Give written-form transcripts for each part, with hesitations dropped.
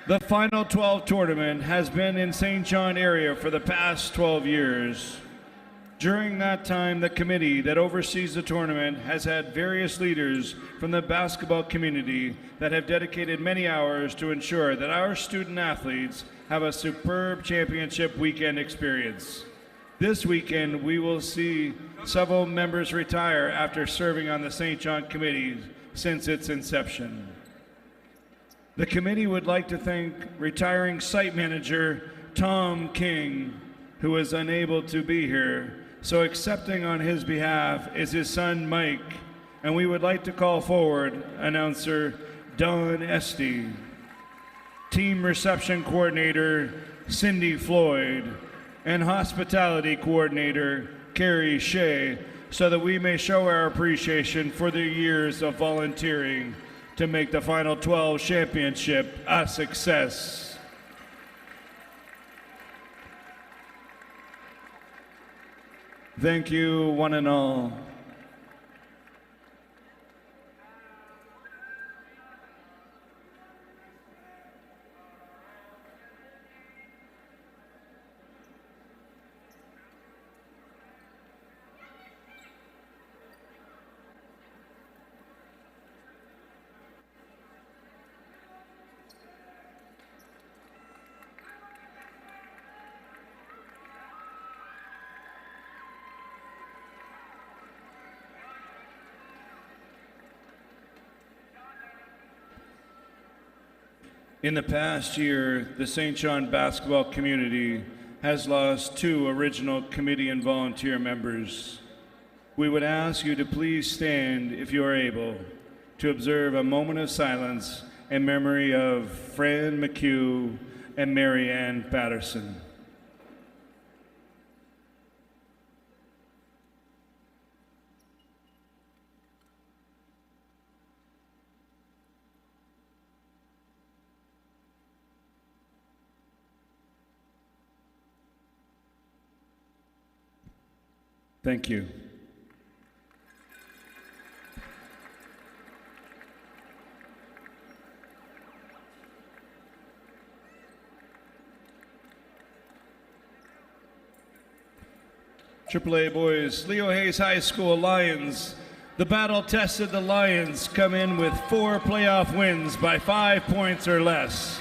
The Final 12 tournament has been in St. John area for the past 12 years. During that time, the committee that oversees the tournament has had various leaders from the basketball community that have dedicated many hours to ensure that our student athletes have a superb championship weekend experience. This weekend, we will see several members retire after serving on the St. John committee since its inception. The committee would like to thank retiring site manager Tom King, who was unable to be here, so accepting on his behalf is his son Mike, and we would like to call forward announcer Don Esty, team reception coordinator Cindy Floyd, and hospitality coordinator Carrie Shea, so that we may show our appreciation for their years of volunteering to make the Final 12 championship a success. Thank you, one and all. In the past year, the St. John basketball community has lost 2 original committee and volunteer members. We would ask you to please stand, if you are able, to observe a moment of silence in memory of Fran McHugh and Mary Ann Patterson. Thank you. AAA boys, Leo Hayes High School Lions. The battle tested the Lions come in with 4 playoff wins by 5 points or less.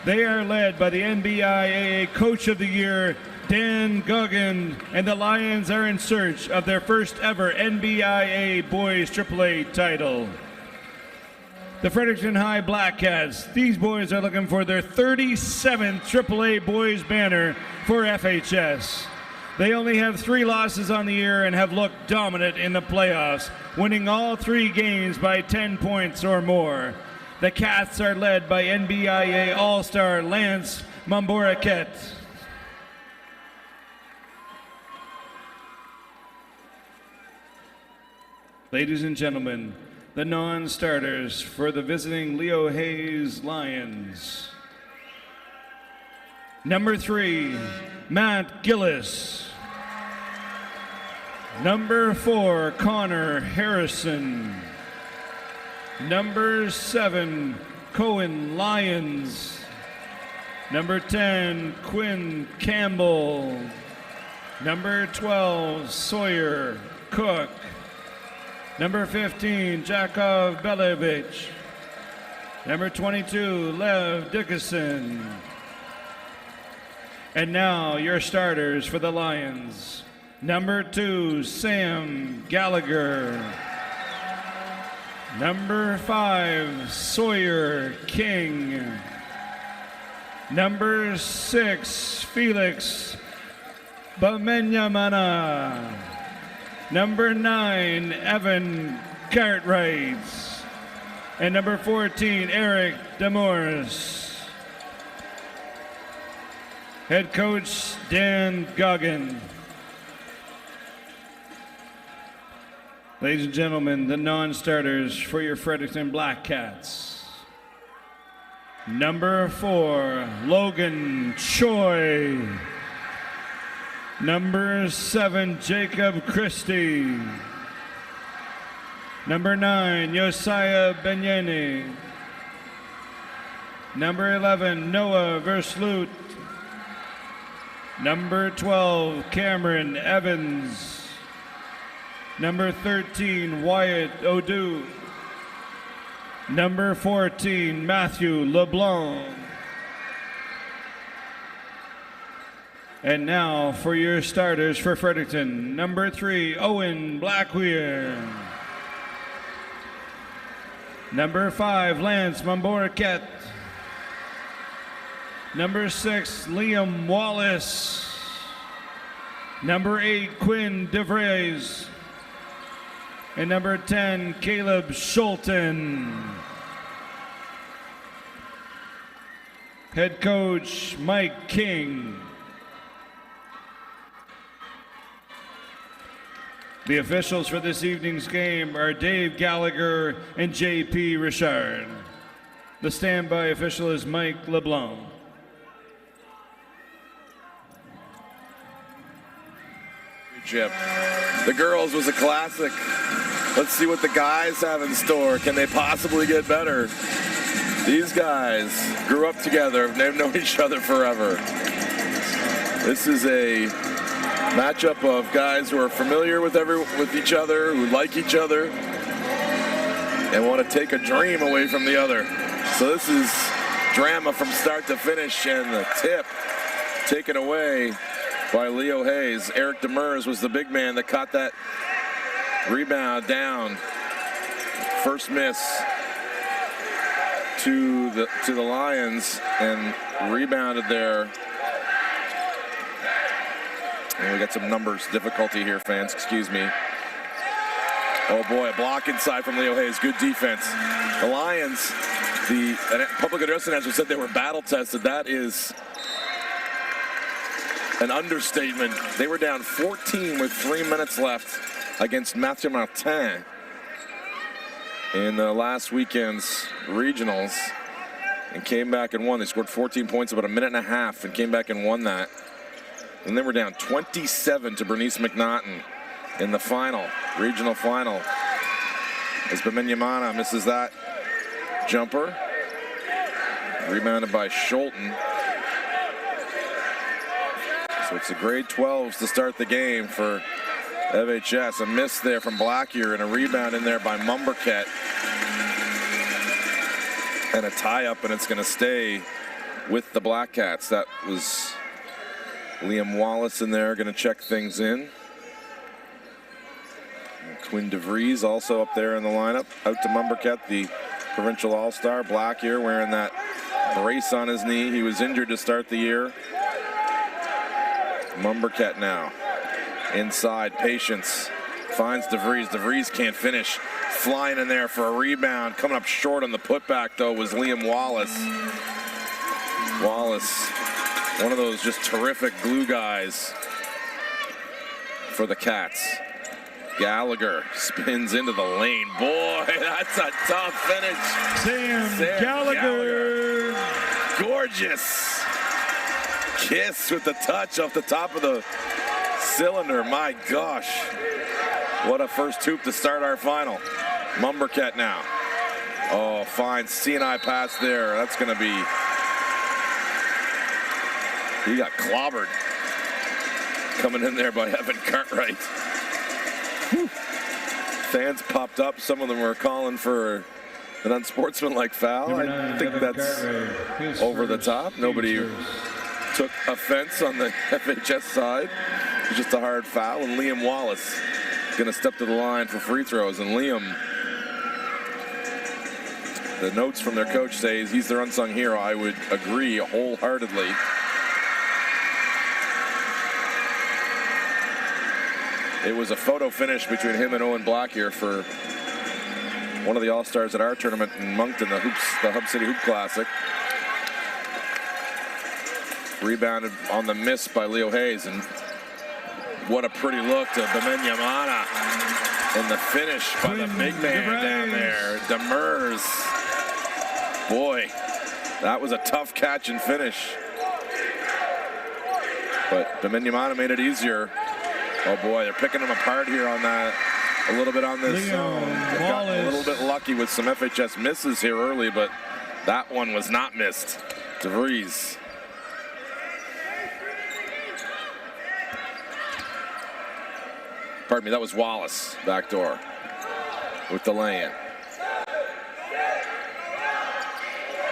They are led by the NBIAA Coach of the Year, Dan Goggin, and the Lions are in search of their first ever NBIAA Boys AAA title. The Fredericton High Black Cats, these boys are looking for their 37th AAA Boys banner for FHS. They only have 3 losses on the year and have looked dominant in the playoffs, winning all 3 games by 10 points or more. The Cats are led by NBIAA All-Star Lance Mamboraket. Ladies and gentlemen, the non-starters for the visiting Leo Hayes Lions. Number 3, Matt Gillis. Number 4, Connor Harrison. Number 7, Cohen Lyons. Number 10, Quinn Campbell. Number 12, Sawyer Cook. Number 15, Jakov Belevich. Number 22, Lev Dickinson. And now your starters for the Lions. Number 2, Sam Gallagher. Number 5, Sawyer King. Number 6, Felix Bamenyamana. Number 9, Evan Cartwright. And number 14, Eric Demores. Head coach, Dan Goggin. Ladies and gentlemen, the non-starters for your Fredericton Black Cats. Number 4, Logan Choi. Number 7, Jacob Christie. Number 9, Josiah Benyene. Number 11, Noah Versloot. Number 12, Cameron Evans. Number 13, Wyatt O'Doux. Number 14, Matthew LeBlanc. And now for your starters for Fredericton. Number 3, Owen Blackweir. Number 5, Lance Mamboraket. Number 6, Liam Wallace. Number 8, Quinn DeVries. And number 10, Caleb Schulten. Head coach, Mike King. The officials for this evening's game are Dave Gallagher and J.P. Richard. The standby official is Mike LeBlanc. The girls was a classic. Let's see what the guys have in store. Can they possibly get better? These guys grew up together. They've known each other forever. This is a matchup of guys who are familiar with each other, who like each other, and want to take a dream away from the other. So this is drama from start to finish, and the tip taken away by Leo Hayes. Eric Demers was the big man that caught that rebound down. First miss to the Lions, and rebounded there. And we got some numbers difficulty here, fans. Excuse me. Oh boy, a block inside from Leo Hayes. Good defense. The Lions, the public address announcer said they were battle tested. That is an understatement. They were down 14 with 3 minutes left against Mathieu Martin in the last weekend's regionals, and came back and won. They scored 14 points about a minute and a half and came back and won that. And then we're down 27 to Bernice McNaughton in the final, regional final, as Bamenyamana misses that jumper. Rebounded by Schulten. So it's the grade 12s to start the game for FHS. A miss there from Blackyear and a rebound in there by Mumberket. And a tie-up, and it's going to stay with the Black Cats. That was Liam Wallace in there, going to check things in. And Quinn DeVries also up there in the lineup. Out to Mumberket, the provincial all-star. Blackyear wearing that brace on his knee. He was injured to start the year. Mumberket now. Inside, Patience finds DeVries. DeVries can't finish. Flying in there for a rebound. Coming up short on the putback, though, was Liam Wallace. Wallace, one of those just terrific glue guys for the Cats. Gallagher spins into the lane. Boy, that's a tough finish. Sam Gallagher. Gorgeous kiss with the touch off the top of the cylinder. My gosh, what a first hoop to start our final. Mumberket now. Oh, fine C&I pass there. That's going to be, he got clobbered. Coming in there by Evan Cartwright. Whew. Fans popped up. Some of them were calling for an unsportsmanlike foul. I think that's over the top. Nobody took offense on the FHS side. It was just a hard foul, and Liam Wallace going to step to the line for free throws. And Liam, the notes from their coach say he's their unsung hero. I would agree wholeheartedly. It was a photo finish between him and Owen Blackyear for one of the All-Stars at our tournament in Moncton, the Hub City Hoop Classic. Rebounded on the miss by Leo Hayes, and what a pretty look to Bamenyamana. And the finish by the big man down there, Demers. Boy, that was a tough catch and finish. But Bamenyamana made it easier. Oh boy, they're picking them apart here on that. A little bit on this zone. Got a little bit lucky with some FHS misses here early, but That one was not missed. DeVries. Pardon me, that was Wallace, backdoor, with the lay-in.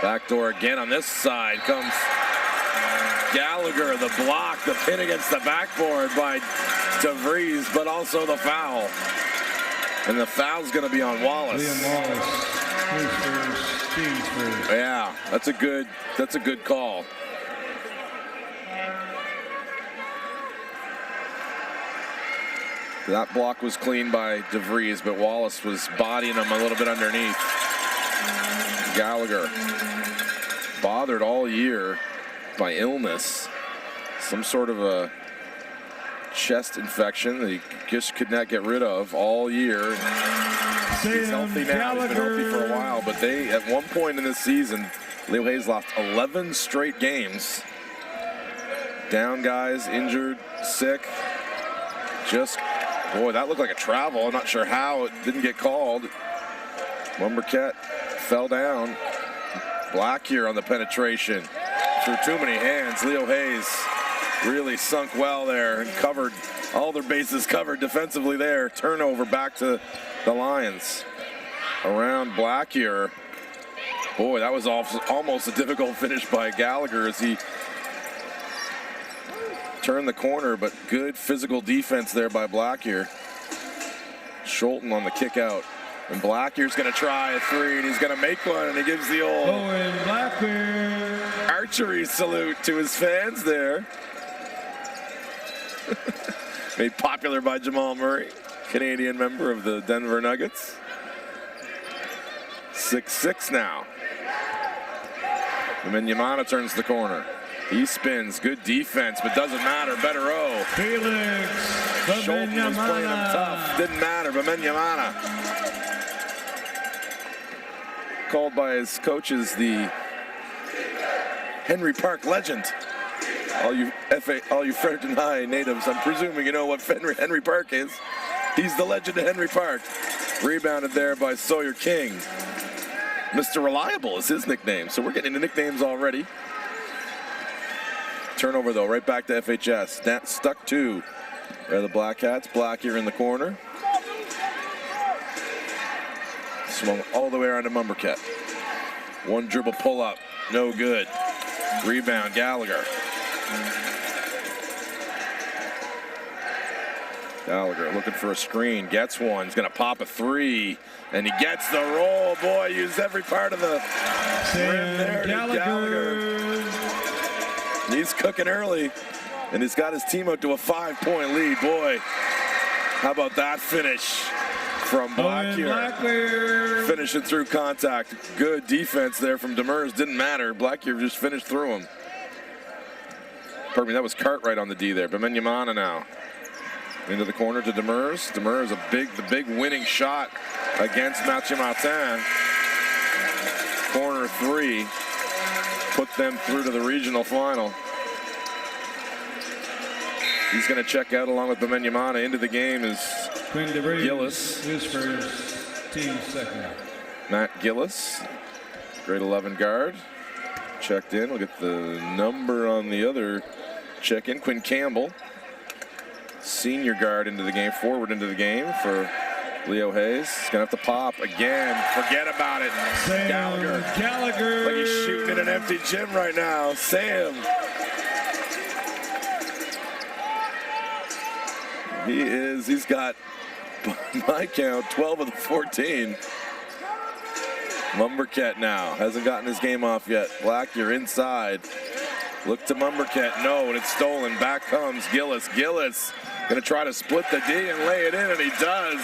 Backdoor again on this side comes Gallagher, the block, the pin against the backboard by DeVries, but also the foul. And the foul's going to be on Wallace. Liam Wallace. His first, team's first. Yeah, that's a good call. That block was clean by DeVries, but Wallace was bodying him a little bit underneath. Gallagher, bothered all year by illness, some sort of a chest infection that he just could not get rid of all year. He's healthy now. He's been healthy for a while, but they, at one point in this season, Leo Hayes lost 11 straight games. Down guys, injured, sick. Just, boy, that looked like a travel. I'm not sure how it didn't get called. Lumbercat fell down. Black here on the penetration. Through too many hands. Leo Hayes really sunk well there and covered all their bases covered defensively there. Turnover back to the Lions. Around Black here. Boy, that was almost a difficult finish by Gallagher as he turned the corner, but good physical defense there by Black here. Scholten on the kick out. And Blackier's going to try a three, and he's going to make one, and he gives the old archery salute to his fans there. Made popular by Jamal Murray, Canadian member of the Denver Nuggets. 6-6 now. And then Yamana turns the corner. He spins, good defense, but doesn't matter. Better O. Felix Scholten was playing him tough. Didn't matter, but Yamana. Called by his coaches the Henry Park legend. All you Fredericton High natives, I'm presuming you know what Henry Park is. He's the legend of Henry Park. Rebounded there by Sawyer King. Mr. Reliable is his nickname, so we're getting into nicknames already. Turnover though, right back to FHS. Stuck two. There are the Black Hats. Black here in the corner. Swung all the way around to Mumbercat. One dribble pull up, no good. Rebound, Gallagher. Gallagher looking for a screen, gets one. He's gonna pop a three, and he gets the roll. Boy, used every part of the rim there. Gallagher. He's cooking early, and he's got his team out to a 5-point lead. Boy, how about that finish from Black here? Finishing through contact. Good defense there from Demers. Didn't matter. Black here just finished through him. Pardon me, that was Cartwright on the D there. Bemenyamana now. Into the corner to Demers. Demers, the big winning shot against Mathieu Martin. Corner three. Put them through to the regional final. He's going to check out along with Bemenyamana. Into the game is Gillis. His first, team second. Matt Gillis, grade 11 guard. Checked in. We'll get the number on the other check-in. Quinn Campbell, senior guard into the game, forward into the game for Leo Hayes. He's going to have to pop again. Forget about it. Gallagher. Like he's shooting in an empty gym right now. Sam. He's got, by my count, 12 of the 14. Mumbercat now hasn't gotten his game off yet. Black, you're inside. Look to Mumbercat. No, and it's stolen. Back comes Gillis. Gillis going to try to split the D and lay it in, and he does.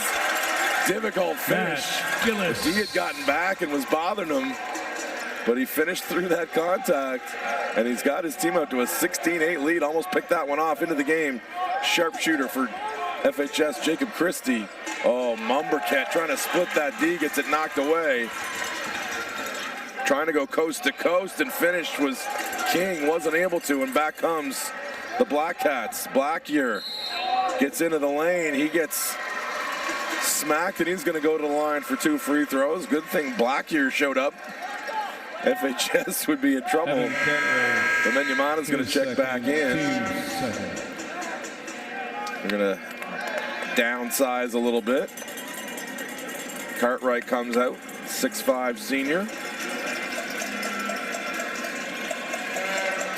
Difficult finish. Gillis. He had gotten back and was bothering him, but he finished through that contact, and he's got his team up to a 16-8 lead. Almost picked that one off into the game. Sharpshooter for FHS, Jacob Christie. Oh, Mumbercat trying to split that D, gets it knocked away. Trying to go coast to coast and finished was King, wasn't able to, and back comes the Black Hats. Blackyear gets into the lane, he gets smacked, and he's gonna go to the line for 2 free throws. Good thing Blackyear showed up. FHS would be in trouble. But Menyamana's going to check back in. They're going to downsize a little bit. Cartwright comes out, 6'5" senior.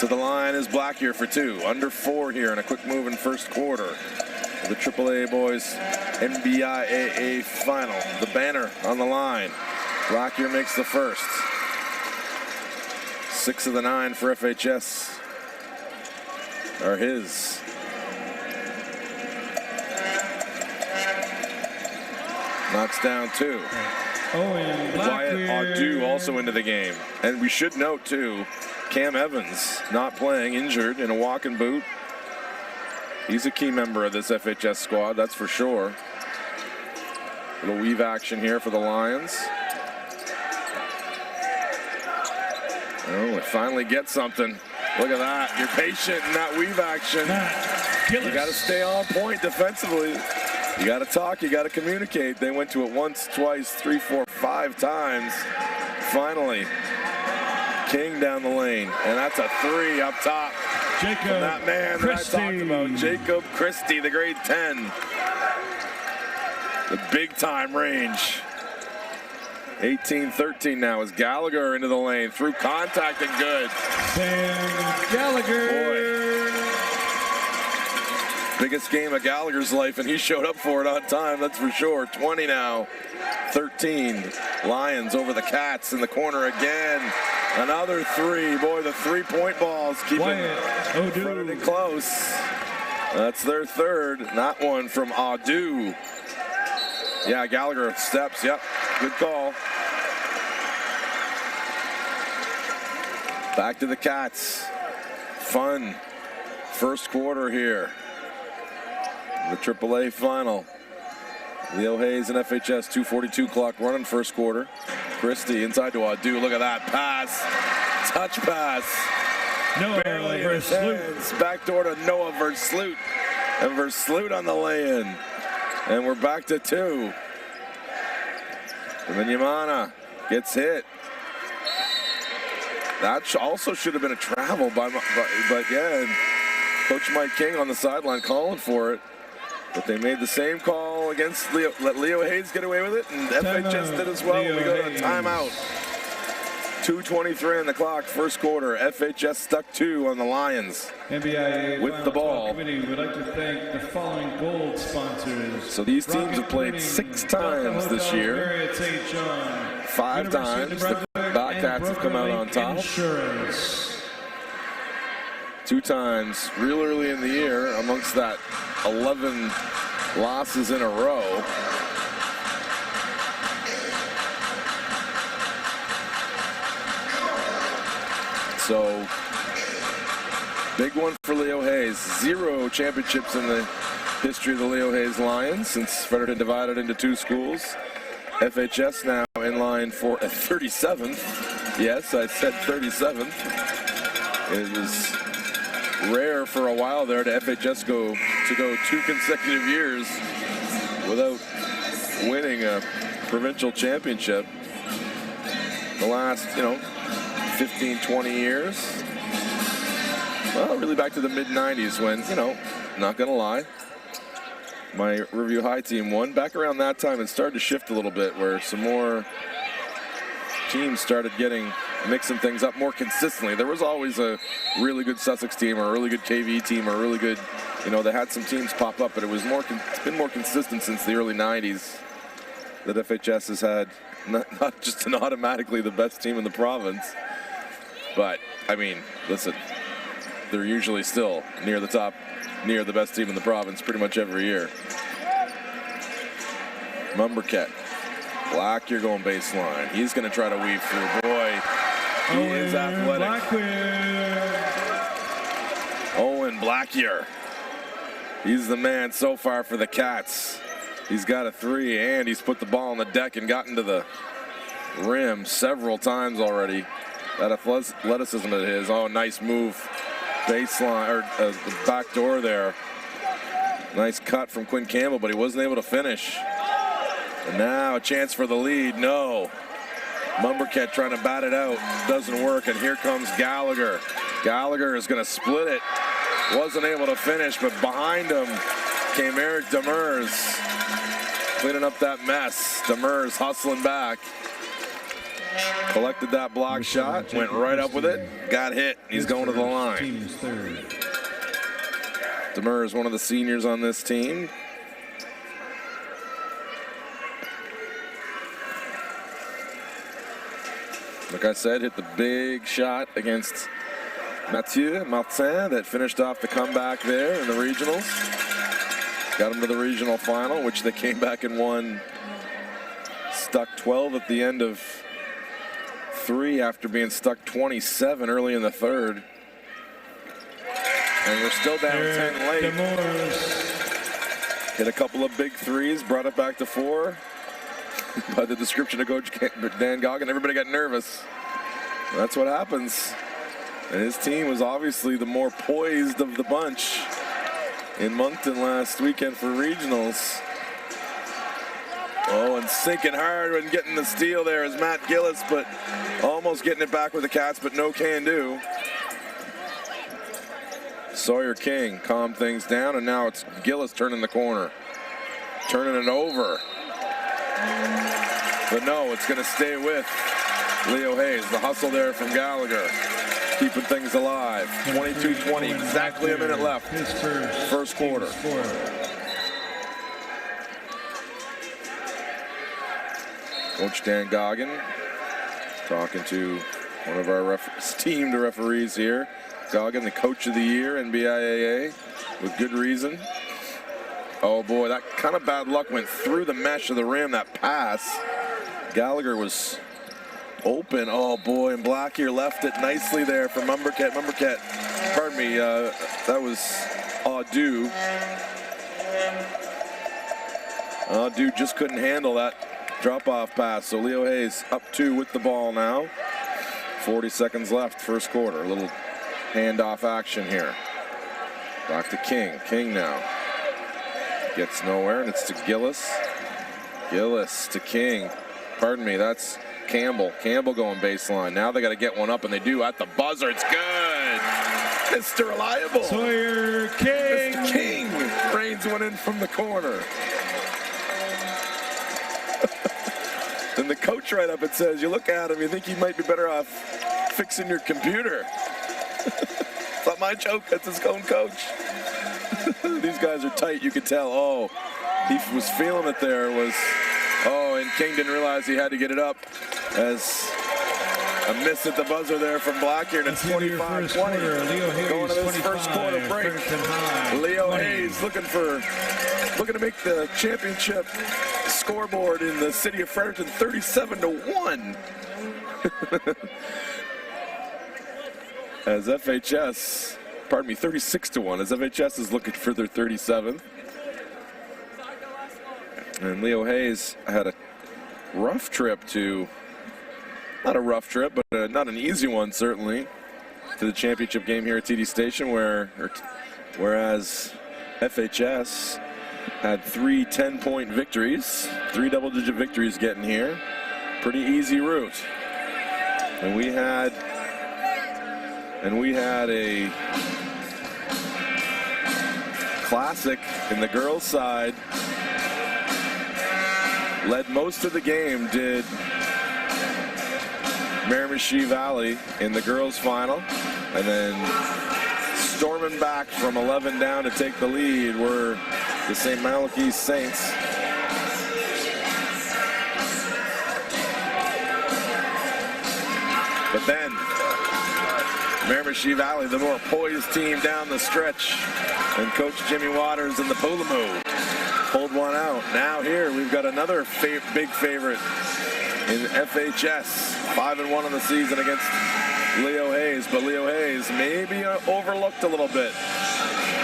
To the line is Blackyer for 2. Under 4 here in a quick move in first quarter. The AAA boys NBIAA final. The banner on the line. Blackyer makes the first. 6 of the 9 for FHS are his. Knocks down 2. Wyatt Audu also into the game. And we should note too, Cam Evans not playing, injured in a walking boot. He's a key member of this FHS squad, that's for sure. Little weave action here for the Lions. Oh, we finally get something. Look at that. You're patient in that weave action. You got to stay on point defensively. You got to talk, you got to communicate. They went to it once, twice, 3, 4, 5 times. Finally, King down the lane. And that's a 3 up top. Jacob from that man Christie. that I talked about, Jacob Christie, the grade 10. The big time range. 18-13 now as Gallagher into the lane, through contact and good. Sam Gallagher. Boy. Biggest game of Gallagher's life, and he showed up for it on time, that's for sure. 20 now, 13. Lions over the Cats in the corner again. Another 3. Boy, the 3-point balls keeping Fredericton close. That's their third. That one from Audu. Yeah, Gallagher steps. Yep, good call. Back to the Cats. Fun first quarter here. The AAA final. Leo Hayes and FHS, 2:42 clock running first quarter. Christie inside to Audu. Look at that pass. Touch pass. Noah Versloot. Backdoor to Noah Versloot. And Versloot on the lay-in. And we're back to 2. Menyamana gets hit. That also should have been a travel but yeah, and Coach Mike King on the sideline calling for it. But they made the same call against Leo. Let Leo Hayes get away with it, and FHS did as well. We go to a timeout. 2:23 on the clock, first quarter. FHS stuck 2 on the Lions. NBIAA with the ball. Committee would like to thank the following gold sponsors. So these teams have played 6 times this year. 5 times. The Bobcats have come out on top. Insurance. 2 times real early in the year amongst that 11 losses in a row. So, big one for Leo Hayes. 0 championships in the history of the Leo Hayes Lions since Fredericton divided into 2 schools. FHS now in line for a 37th. Yes, I said 37th. It was rare for a while there to FHS go 2 consecutive years without winning a provincial championship. The last, 15, 20 years. Well, really back to the mid-90s when, not gonna lie, my Riverview High team won. Back around that time, it started to shift a little bit where some more teams started mixing things up more consistently. There was always a really good Sussex team or a really good KV team or a really good, they had some teams pop up, but it was it's been more consistent since the early 90s that FHS has had not just an automatically the best team in the province, but, listen, they're usually still near the top, near the best team in the province pretty much every year. Mumberket. Black, you're going baseline. He's going to try to weave through. Boy, he is athletic. Owen Blackyer. He's the man so far for the Cats. He's got a 3, and he's put the ball on the deck and gotten to the rim several times already. That athleticism of his. Oh, nice move. Baseline, or the back door there. Nice cut from Quinn Campbell, but he wasn't able to finish. And now a chance for the lead. No. Mumberket trying to bat it out. Doesn't work, and here comes Gallagher. Gallagher is going to split it. Wasn't able to finish, but behind him came Eric Demers, cleaning up that mess. Demers hustling back. Collected that block shot, went right up with it, got hit. He's going to the line. Demers, one of the seniors on this team. Like I said, hit the big shot against Mathieu Martin that finished off the comeback there in the regionals. Got him to the regional final, which they came back and won. Stuck 12 at the end of 3 after being stuck 27 early in the third. And we're still down 10 late. Hit a couple of big threes, brought it back to 4. By the description of Coach Dan Goggin, everybody got nervous. That's what happens. And his team was obviously the more poised of the bunch in Moncton last weekend for regionals. Oh, and sinking hard and getting the steal there is Matt Gillis, but almost getting it back with the Cats, but no can do. Sawyer King calmed things down, and now it's Gillis turning the corner. Turning it over. But no, it's going to stay with Leo Hayes. The hustle there from Gallagher. Keeping things alive. 22-20, exactly a minute left. First quarter. Coach Dan Goggin talking to one of our esteemed referees here. Goggin, the coach of the year, NBIAA, with good reason. Oh boy, that kind of bad luck went through the mesh of the rim, that pass. Gallagher was open. Oh boy, and Black here left it nicely there for Mumberket. Mumberket, pardon me, that was Audu. Audu just couldn't handle that drop-off pass. So Leo Hayes up 2 with the ball now. 40 seconds left, first quarter. A little handoff action here. Back to King. King now. Gets nowhere, and it's to Gillis. Gillis to King. Pardon me, that's Campbell. Campbell going baseline. Now they got to get one up, and they do at the buzzer. It's good. Mr. Reliable. Sawyer King. Mr. King rains one in from the corner. And the coach right up, it says, you look at him, you think he might be better off fixing your computer. It's not my joke, that's his own coach. These guys are tight, you could tell. Oh, he was feeling it there. And King didn't realize he had to get it up as a miss at the buzzer there from Black here, and it's 25-20. Going to this first quarter break. Leo Hayes looking to make the championship scoreboard in the city of Fredericton 37-1. As FHS, pardon me, 36-1, as FHS is looking for their 37th. And Leo Hayes had a rough trip to, not a rough trip, but not an easy one certainly, to the championship game here at TD Station, whereas FHS had 3 10-point victories, 3 double-digit victories getting here. Pretty easy route. And we had a classic in the girls' side. Led most of the game, did Miramichi Valley in the girls' final. And then storming back from 11 down to take the lead were the St. Malachy Saints. But then Miramichi Valley, the more poised team down the stretch, and Coach Jimmy Waters and the Pulamu pulled one out. Now here we've got another big favorite in FHS, 5-1 on the season against Leo Hayes. But Leo Hayes maybe overlooked a little bit.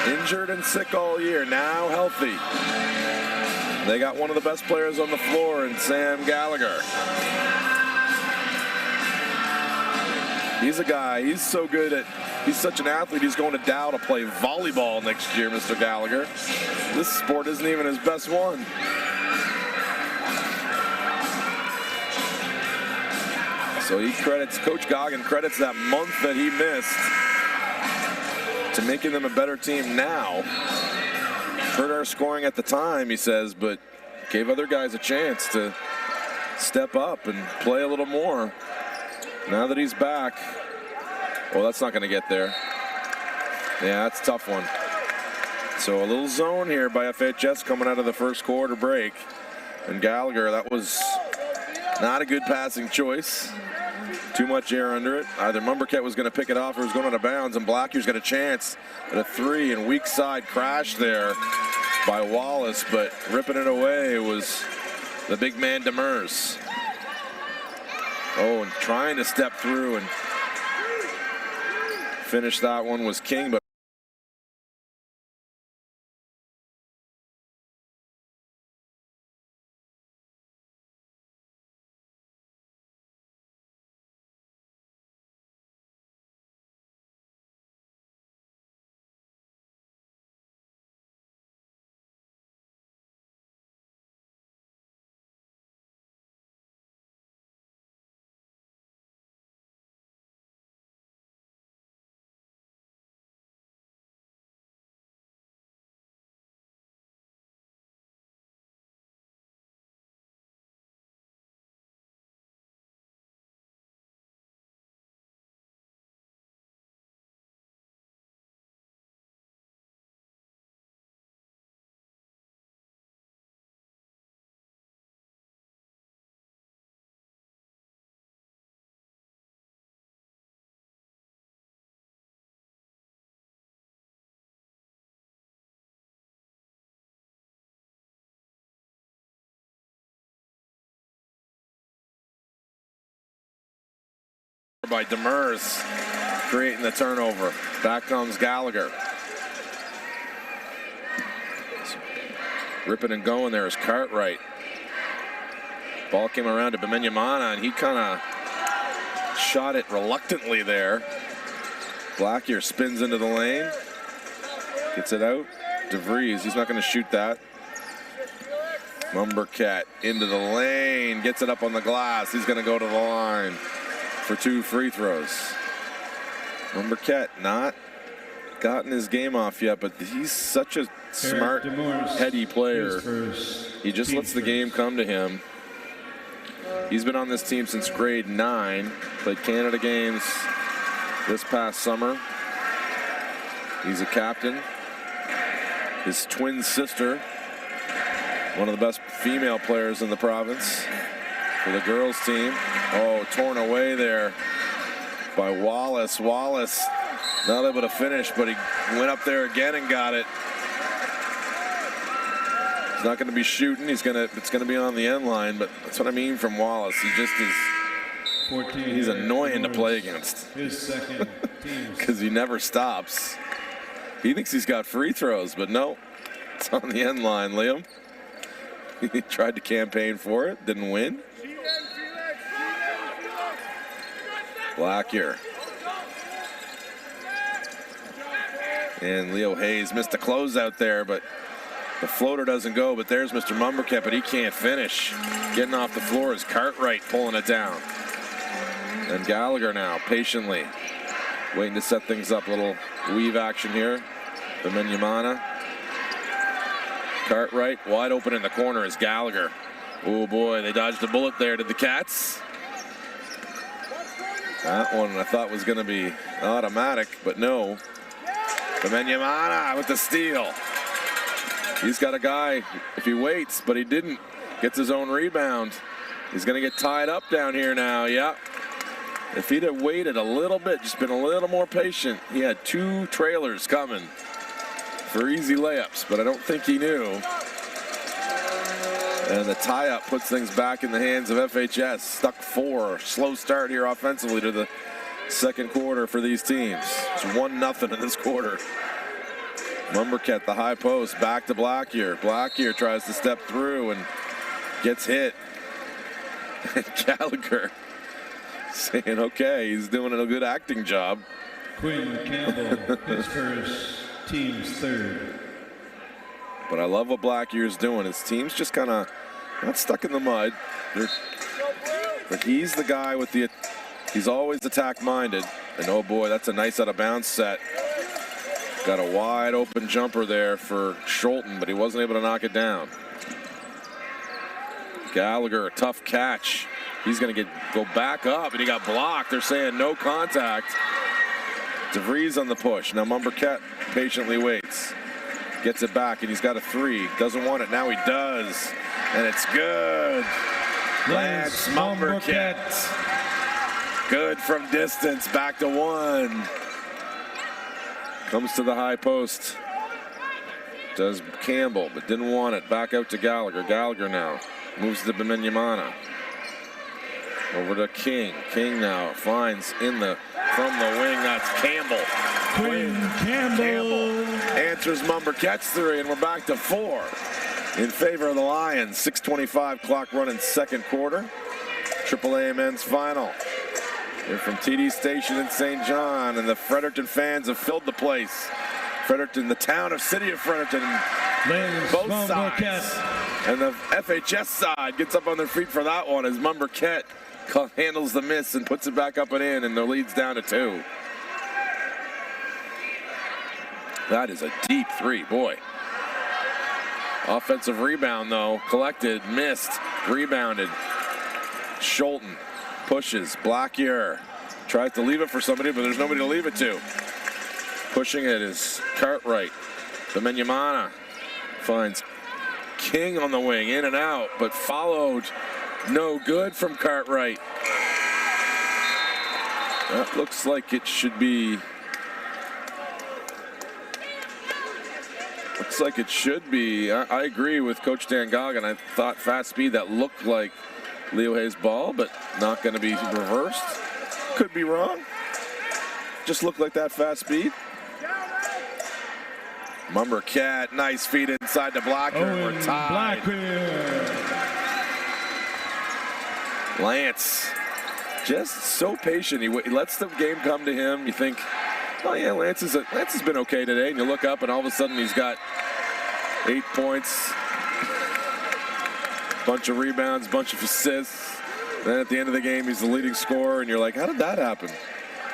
Injured and sick all year, now healthy. They got one of the best players on the floor in Sam Gallagher. He's a guy, he's so good at, he's such an athlete, he's going to Dow to play volleyball next year, Mr. Gallagher. This sport isn't even his best one. So he credits, Coach Goggin credits that month that he missed to making them a better team now. Hurt our scoring at the time, he says, but gave other guys a chance to step up and play a little more. Now that he's back, well, that's not going to get there. Yeah, that's a tough one. So a little zone here by FHS coming out of the first quarter break. And Gallagher, that was not a good passing choice. Too much air under it. Either Mumberket was going to pick it off or it was going out of bounds, and Blackier's got a chance at a three, and weak side crash there by Wallace, but ripping it away was the big man Demers. Oh, and trying to step through and finish that one was King, but by Demers creating the turnover. Back comes Gallagher. Ripping and going there is Cartwright. Ball came around to Bemenyamana, and he kind of shot it reluctantly there. Blackyer spins into the lane. Gets it out. DeVries, he's not going to shoot that. Mumberket into the lane. Gets it up on the glass. He's going to go to the line for 2 free throws. Mumberket not gotten his game off yet, but he's such a smart, heady player. He just lets the game come to him. He's been on this team since grade 9. Played Canada games this past summer. He's a captain. His twin sister, one of the best female players in the province for the girls team. Oh, torn away there by Wallace. Wallace not able to finish, but he went up there again and got it. He's not going to be shooting. It's going to be on the end line, but that's what I mean from Wallace. He just is. He's annoying to play against. His second because he never stops. He thinks he's got free throws, but no, it's on the end line, Liam. He tried to campaign for it, didn't win. Blackyer. And Leo Hayes missed a closeout there, but the floater doesn't go. But there's Mr. Mumberket, but he can't finish. Getting off the floor is Cartwright pulling it down. And Gallagher now patiently waiting to set things up. A little weave action here. Bemenyamana. Cartwright wide open in the corner is Gallagher. Oh boy, they dodged a bullet there. Did the Cats? That one I thought was going to be automatic, but no. Bemenyamana with the steal. He's got a guy, if he waits, but he didn't. Gets his own rebound. He's going to get tied up down here now, yeah. If he'd have waited a little bit, just been a little more patient, he had 2 trailers coming for easy layups, but I don't think he knew. And the tie-up puts things back in the hands of FHS. Stuck 4. Slow start here offensively to the second quarter for these teams. It's 1-0 in this quarter. Mumberket, the high post, back to Blackyer. Blackyer tries to step through and gets hit. And Gallagher saying, okay, he's doing a good acting job. Quinn Campbell, his first, team's third. But I love what Blackyer's doing. His team's just kind of not stuck in the mud. But he's the guy with the He's always attack-minded. And oh boy, that's a nice out-of-bounds set. Got a wide open jumper there for Scholten, but he wasn't able to knock it down. Gallagher, a tough catch. He's going to go back up, and he got blocked. They're saying no contact. DeVries on the push. Now Mumbercat patiently waits. Gets it back, and he's got a 3. Doesn't want it. Now he does. And it's good. Lance Mumbercat. Good from distance. Back to 1. Comes to the high post. Does Campbell, but didn't want it. Back out to Gallagher. Gallagher now moves to Bemenyamana. Over to King. King now finds from the wing. That's Campbell. Quinn Campbell. Answers Mumbercat's 3, and we're back to 4 in favor of the Lions. 6:25 clock running second quarter. AAA men's final. Here from TD Station in St. John, and the Fredericton fans have filled the place. Fredericton, the town of city of Fredericton, both sides. And the FHS side gets up on their feet for that one as Mumbercat handles the miss and puts it back up and in, and the lead's down to 2. That is a deep 3, boy. Offensive rebound though, collected, missed, rebounded. Scholten pushes, Blackyer tries to leave it for somebody, but there's nobody to leave it to. Pushing it is Cartwright. Bemenyamana finds King on the wing, in and out, but followed. No good from Cartwright. That looks like it should be. Looks like it should be. I agree with Coach Dan Goggin. I thought fast speed that looked like Leo Hayes' ball, but not going to be reversed. Could be wrong. Just looked like that fast speed. Mumbercat, nice feed inside to Blackyer. We're tied. Lance, just so patient. He lets the game come to him. You think, oh yeah, Lance has been okay today. And you look up, and all of a sudden he's got 8 points, bunch of rebounds, bunch of assists. Then at the end of the game, he's the leading scorer, and you're like, how did that happen?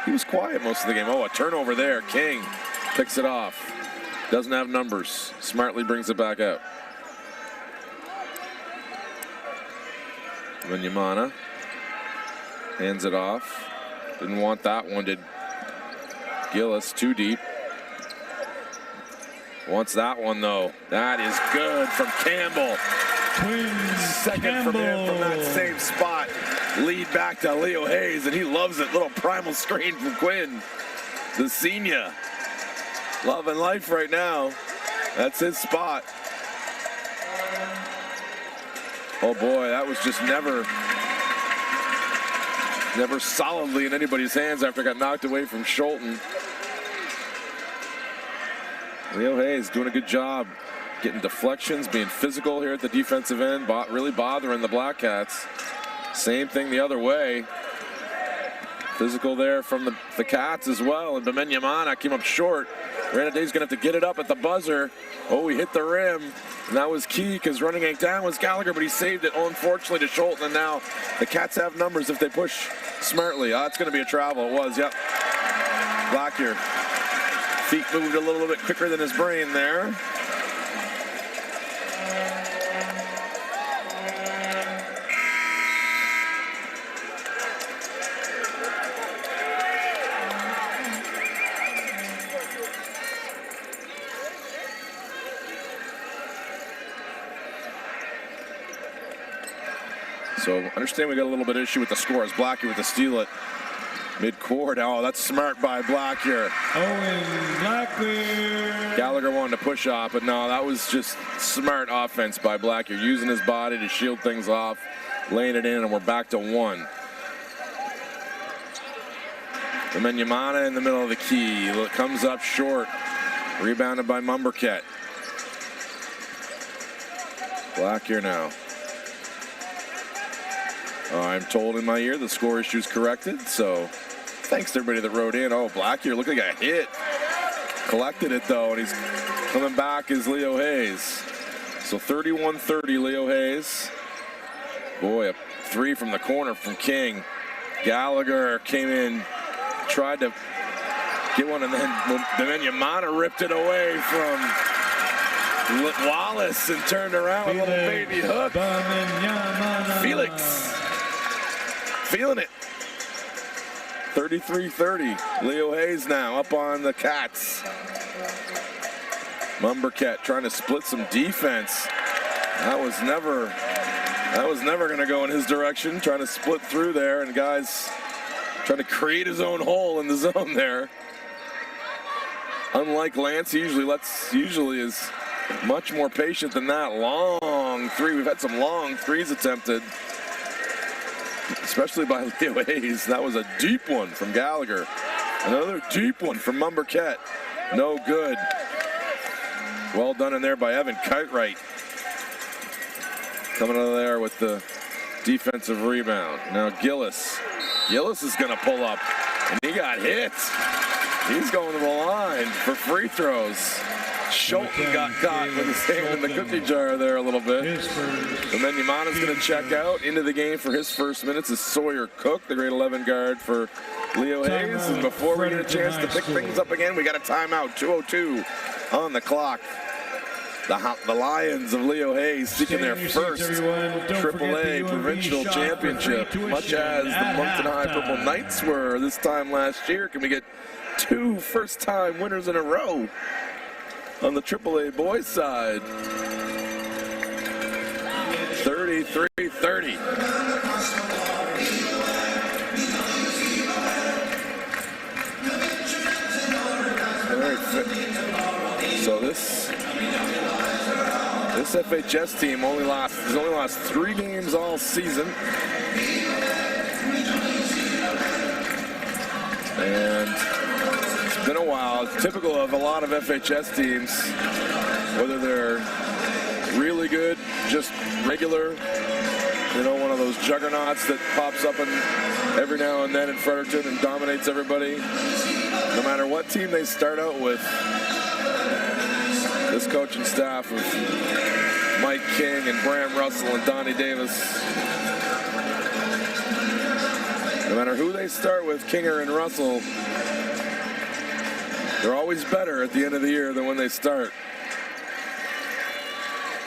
He was quiet most of the game. Oh, a turnover there. King picks it off. Doesn't have numbers. Smartly brings it back out. Bemenyamana hands it off. Didn't want that one, did Gillis. Too deep. Wants that one, though. That is good from Campbell. Second from him from that same spot. Lead back to Leo Hayes, and he loves it. Little primal screen from Quinn, the senior. Loving life right now. That's his spot. Oh boy, that was just never solidly in anybody's hands after it got knocked away from Scholten. Leo Hayes doing a good job getting deflections, being physical here at the defensive end, really bothering the Black Cats. Same thing the other way. Physical there from the Cats as well, and Bemenyamana came up short. Ranaday's gonna have to get it up at the buzzer. Oh, he hit the rim, and that was key because running it down was Gallagher, but he saved it, unfortunately, to Scholten, and now the Cats have numbers if they push smartly. It's gonna be a travel. It was, yep. Blackyer, feet moved a little bit quicker than his brain there. So understand we got a little bit of issue with the score as Blackyer with the steal at mid-court. Oh, that's smart by Blackyer. Owen Blackyer. Gallagher wanted to push off, but no, that was just smart offense by Blackyer, using his body to shield things off, laying it in, and we're back to 1. Bemenyamana in the middle of the key. Comes up short. Rebounded by Mumbercat. Blackyer now. I'm told in my ear the score issue is corrected, so thanks to everybody that wrote in. Oh, Blackyer looked like a hit. Collected it, though, and he's coming back as Leo Hayes. So 31-30, Leo Hayes. Boy, a 3 from the corner from King. Gallagher came in, tried to get one, and then NBIAA ripped it away from Wallace and turned around with a little baby hook. Felix feeling it. 33-30. Leo Hayes now up on the Cats. Mumbercat trying to split some defense. That was never going to go in his direction. Trying to split through there, and guys trying to create his own hole in the zone there. Unlike Lance, he usually is much more patient than that. Long three. We've had some long threes attempted, especially by Leo Hayes. That was a deep one from Gallagher. Another deep one from Mumbercat. No good. Well done in there by Evan Cartwright. Coming out of there with the defensive rebound. Now Gillis. Gillis is going to pull up, and he got hit. He's going to the line for free throws. Schulten got caught with his hand in the cookie jar there a little bit. And then Yamana's going to check out. Into the game for his first minutes is Sawyer Cook, the grade 11 guard for Leo Hayes. And before we get a chance to pick things up again, we got a timeout. 2:02 on the clock. The Lions of Leo Hayes seeking their first AAA provincial championship, much as the Moncton High Purple Knights were this time last year. Can we get 2 first-time winners in a row on the AAA boys side? 33-30. So this FHS team has only lost 3 games all season. And it's been a while. It's typical of a lot of FHS teams, whether they're really good, just regular, one of those juggernauts that pops up every now and then in Fredericton and dominates everybody. No matter what team they start out with, this coaching staff of Mike King and Bram Russell and Donnie Davis, no matter who they start with, Kinger and Russell, they're always better at the end of the year than when they start.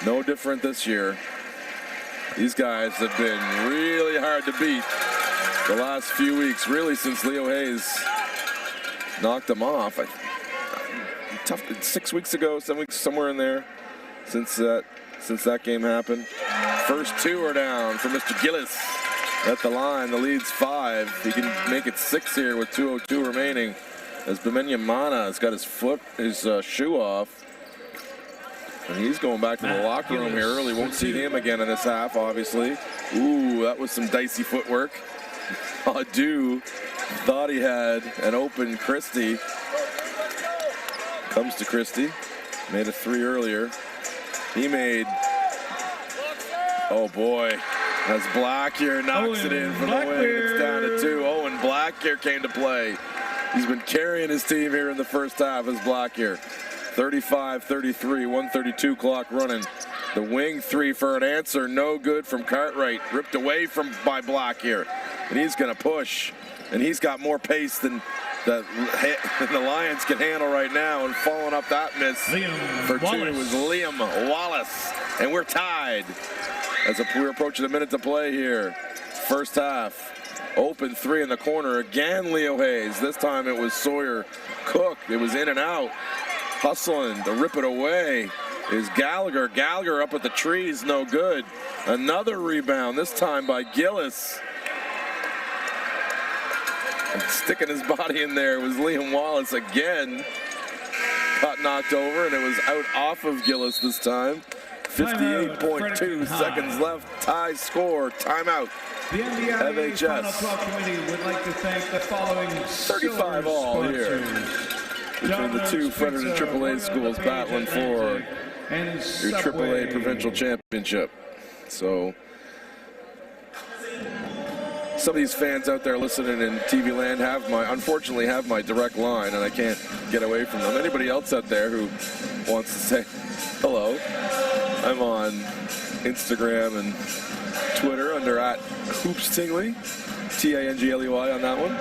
No different this year. These guys have been really hard to beat the last few weeks, really since Leo Hayes knocked them off. Tough. 6 weeks ago, 7 weeks, somewhere in there, since that game happened. First 2 are down for Mr. Gillis at the line. The lead's 5. He can make it 6 here with 2:02 remaining, as NBIAA has got his shoe off, and he's going back to the locker room here early. Won't see him again in this half, obviously. Ooh, that was some dicey footwork. Adu thought he had an open Christie. Comes to Christie, made a 3 earlier. He made, oh boy, as Blackyer knocks it in from the wing. It's down to 2. Owen Blackyer came to play. He's been carrying his team here in the first half as Blackyer. 35-33, 1:32 clock running. The wing 3 for an answer, no good from Cartwright. Ripped away by Blackyer, and he's going to push, and he's got more pace than the Lions can handle right now, and following up that miss for 2 was Liam Wallace. And we're tied as we're approaching a minute to play here. First half. Open 3 in the corner. Again, Leo Hayes. This time it was Sawyer Cook. It was in and out. Hustling to rip it away is Gallagher. Gallagher up at the trees, no good. Another rebound, this time by Gillis. And sticking his body in there was Liam Wallace again. Got knocked over, and it was out off of Gillis this time. 58.2 seconds left. Tie score. Timeout. The NBIAA Final 12 Committee would like to thank the following 35 all here between the 2 Fredericton AAA schools battling for your AAA provincial championship. So some of these fans out there listening in TV land unfortunately have my direct line, and I can't get away from them. Anybody else out there who wants to say hello, I'm on Instagram and Twitter under @HoopsTingley. T-A-N-G-L-E-Y on that one.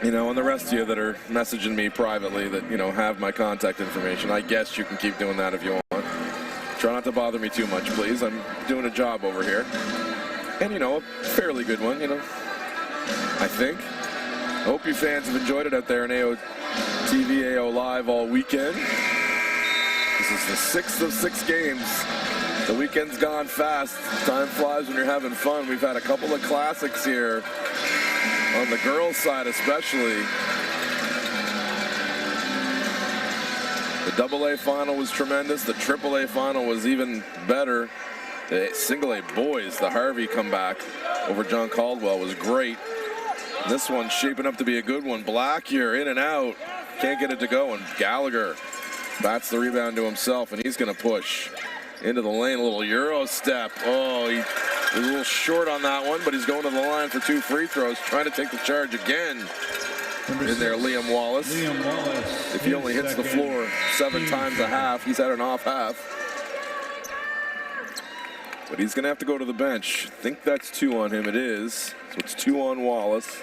You know, and the rest of you that are messaging me privately that, you know, have my contact information, I guess you can keep doing that if you want. Try not to bother me too much, please. I'm doing a job over here. And, you know, a fairly good one, you know, I think. I hope you fans have enjoyed it out there in AO Live all weekend. This is the 6th of 6 games. The weekend's gone fast. Time flies when you're having fun. We've had a couple of classics here. On the girls' side especially. The AA final was tremendous. The AAA final was even better. The single A boys, the Harvey comeback over John Caldwell was great. This one's shaping up to be a good one. Black here, in and out. Can't get it to go, and Gallagher bats the rebound to himself, and he's going to push into the lane. A little Euro step. Oh, he was a little short on that one, but he's going to the line for 2 free throws, trying to take the charge again. In there, Liam Wallace. If he only hits the floor 7 times a half, he's had an off half. But he's going to have to go to the bench. I think that's 2 on him. It is. So it's 2 on Wallace.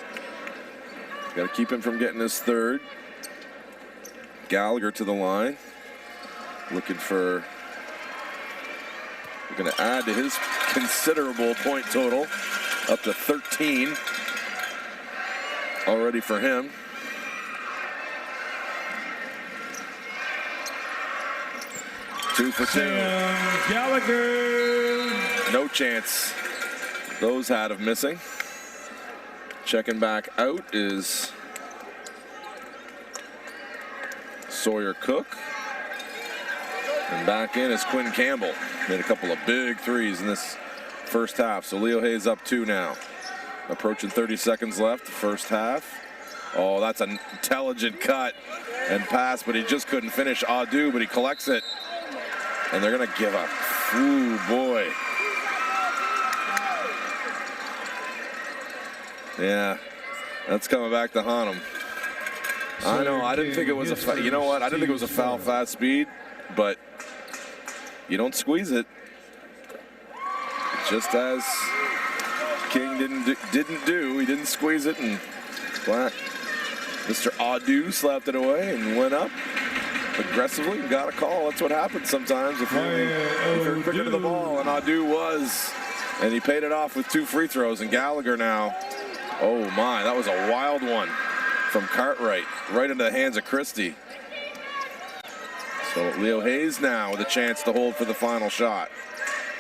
Got to keep him from getting his 3rd. Gallagher to the line. Looking for... We're going to add to his considerable point total. Up to 13. Already for him. Two for 2. Gallagher. No chance. Those had of missing. Checking back out is Sawyer Cook. And back in is Quinn Campbell. Made a couple of big threes in this first half. So Leo Hayes up 2 now. Approaching 30 seconds left, first half. Oh, that's an intelligent cut and pass, but he just couldn't finish. Adu, but he collects it. And they're going to give up. Ooh, boy. Yeah, that's coming back to haunt him. I know, I didn't think it was a foul. You know what? I didn't think it was a foul fast speed, but you don't squeeze it. Just as King didn't do. He didn't squeeze it, and Mr. Adu slapped it away and went up aggressively and got a call. That's what happens sometimes if you're quicker to the ball, and Adu was. And he paid it off with 2 free throws, and Gallagher now. Oh my, that was a wild one from Cartwright, right into the hands of Christie. So Leo Hayes now with a chance to hold for the final shot.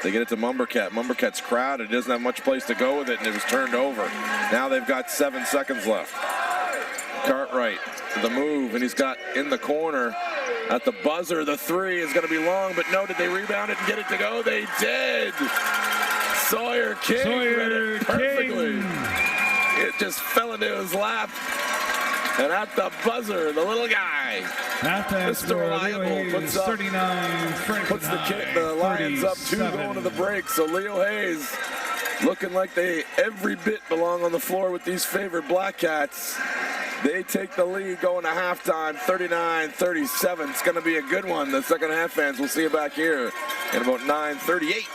They get it to Mumbercat. Mumbercat's crowded. He doesn't have much place to go with it, and it was turned over. Now they've got 7 seconds left. Cartwright, the move, and he's got in the corner at the buzzer. The 3 is going to be long, but no, did they rebound it and get it to go? They did. Sawyer King read it perfectly. It just fell into his lap. And at the buzzer, the little guy, Mr. Reliable, puts the Lions up 2 going to the break. So Leo Hayes looking like they every bit belong on the floor with these favored Black Cats. They take the lead going to halftime, 39-37. It's going to be a good one. The second half, fans, we'll see you back here in about 9:38.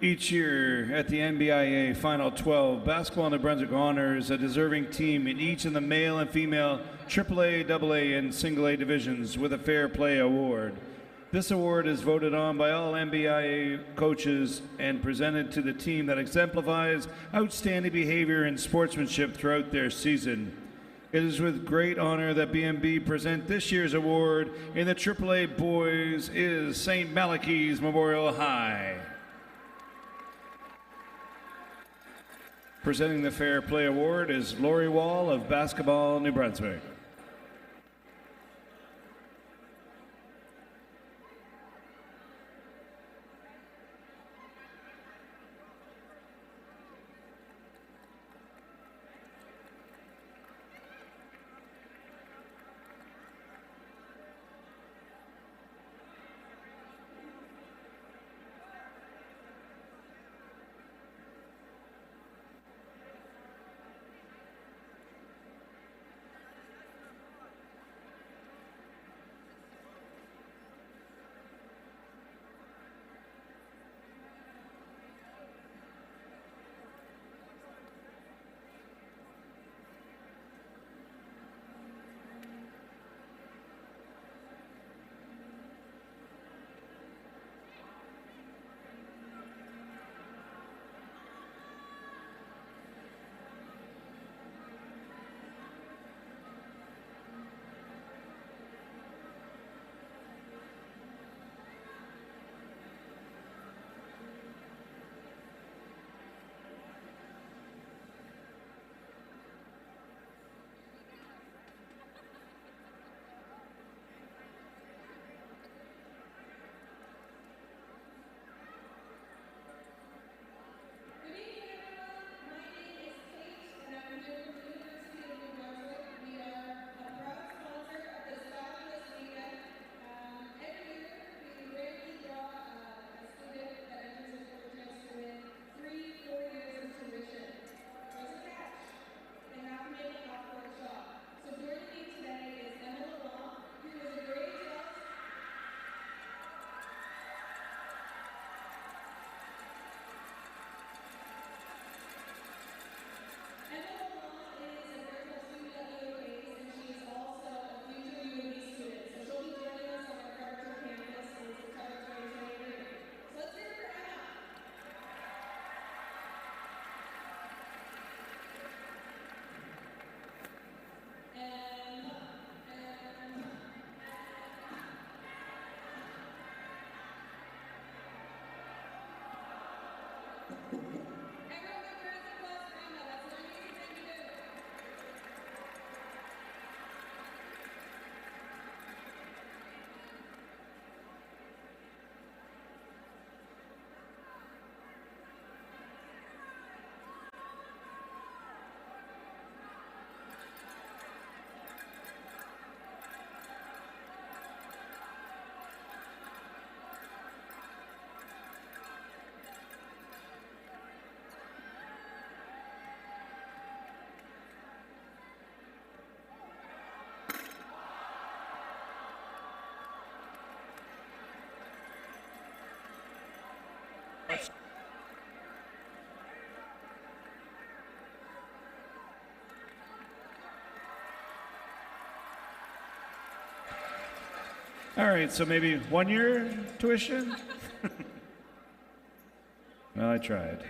Each year at the NBIAA Final 12, Basketball New Brunswick honors a deserving team in each of the male and female AAA, AA, and Single A divisions with a Fair Play Award. This award is voted on by all NBIAA coaches and presented to the team that exemplifies outstanding behavior and sportsmanship throughout their season. It is with great honor that BNB present this year's award in the AAA Boys is St. Malachy's Memorial High. Presenting the Fair Play Award is Lori Wall of Basketball New Brunswick. All right, so maybe 1 year tuition? Well, I tried.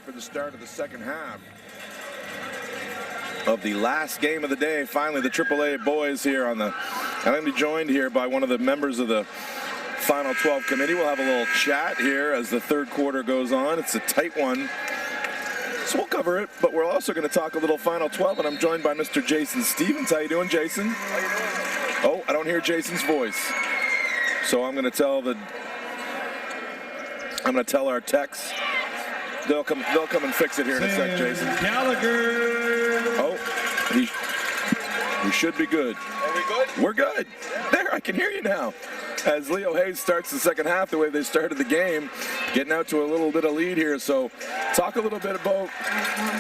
for the start of the second half of the last game of the day. Finally, the AAA boys here on the... I'm going to be joined here by one of the members of the Final 12 committee. We'll have a little chat here as the third quarter goes on. It's a tight one, so we'll cover it, but we're also going to talk a little Final 12, and I'm joined by Mr. Jason Stevens. How you doing, Jason? How you doing? Oh, I don't hear Jason's voice. So I'm going to tell our techs. They'll come and fix it here in a sec, Jason. Gallagher. Oh, we should be good. Are we good? We're good. There, I can hear you now. As Leo Hayes starts the second half the way they started the game, getting out to a little bit of lead here. So talk a little bit about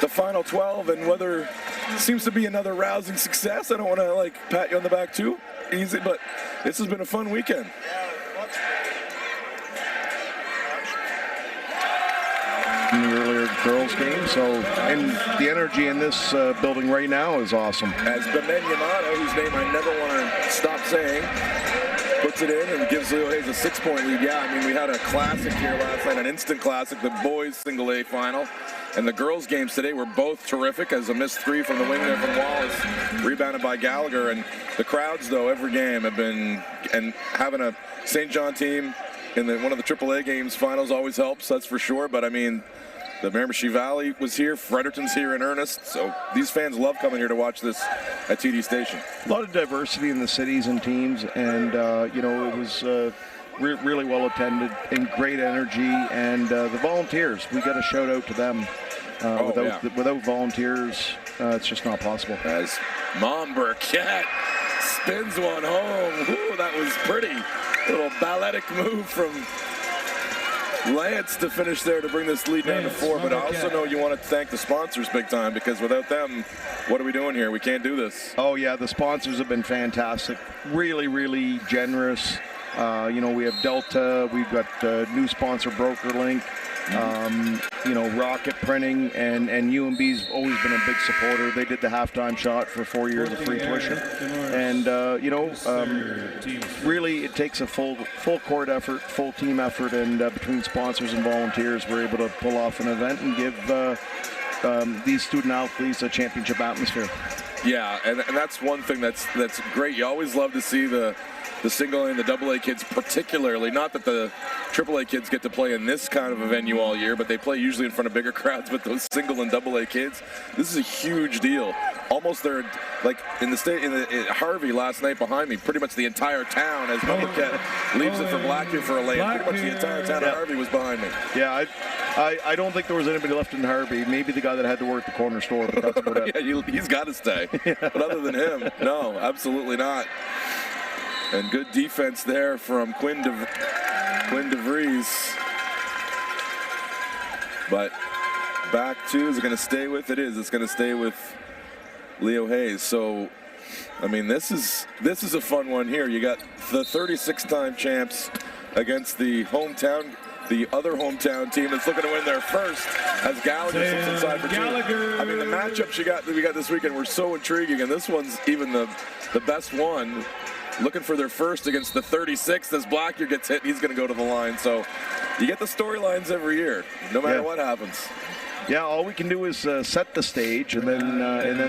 the Final 12 and whether it seems to be another rousing success. I don't want to pat you on the back too easy, but this has been a fun weekend. In the earlier girls game, and the energy in this building right now is awesome. As Bemen Yamato, whose name I never want to stop saying, puts it in and gives Leo Hayes a 6-point lead. Yeah, I mean, we had a classic here last night, an instant classic, the boys single A final. And the girls games today were both terrific, as a missed three from the wing there from Wallace, rebounded by Gallagher. And the crowds, though, every game have been, and having a St. John team in one of the AAA games finals always helps, that's for sure. But I mean, the Miramichi Valley was here, Fredericton's here in earnest, so these fans love coming here to watch this at TD Station. A lot of diversity in the cities and teams, and it was really well attended and great energy. And the volunteers, we got a shout out to them. Without volunteers, it's just not possible. As Mom Burkett spins one home. Ooh, that was pretty. Little balletic move from Lance to finish there to bring this lead down to 4. But I also know you want to thank the sponsors big time, because without them, what are we doing here? We can't do this. Oh yeah, the sponsors have been fantastic. Really generous. We have Delta. We've got new sponsor BrokerLink. Rocket Printing, and UMB's always been a big supporter. They did the halftime shot for 4 years of free tuition. And, really it takes a full court effort, full team effort, and between sponsors and volunteers, we're able to pull off an event and give these student athletes a championship atmosphere. Yeah, and that's one thing that's great. You always love to see the single A and the AA kids particularly. Not that the AAA kids get to play in this kind of a venue all year, but they play usually in front of bigger crowds. But those single and AA kids, this is a huge deal. Almost they're like in Harvey last night behind me, pretty much the entire town, as Marquette leaves it for Blackview for a lane. Pretty much the entire town of Harvey was behind me. Yeah, I don't think there was anybody left in Harvey. Maybe the guy that had to work the corner store, but that's about it. Yeah, he's got to stay. But other than him, no, absolutely not. And good defense there from Quinn DeVries. But back to, is it going to stay with? It is. It's going to stay with Leo Hayes. So, I mean, this is a fun one here. You got the 36-time champs against the other hometown team that's looking to win their first, as Gallagher sits inside for 2. I mean, the matchups we got this weekend were so intriguing, and this one's even the best one. Looking for their first against the 36th. As Blackyer gets hit, he's going to go to the line. So you get the storylines every year, no matter what happens. Yeah, all we can do is set the stage, and then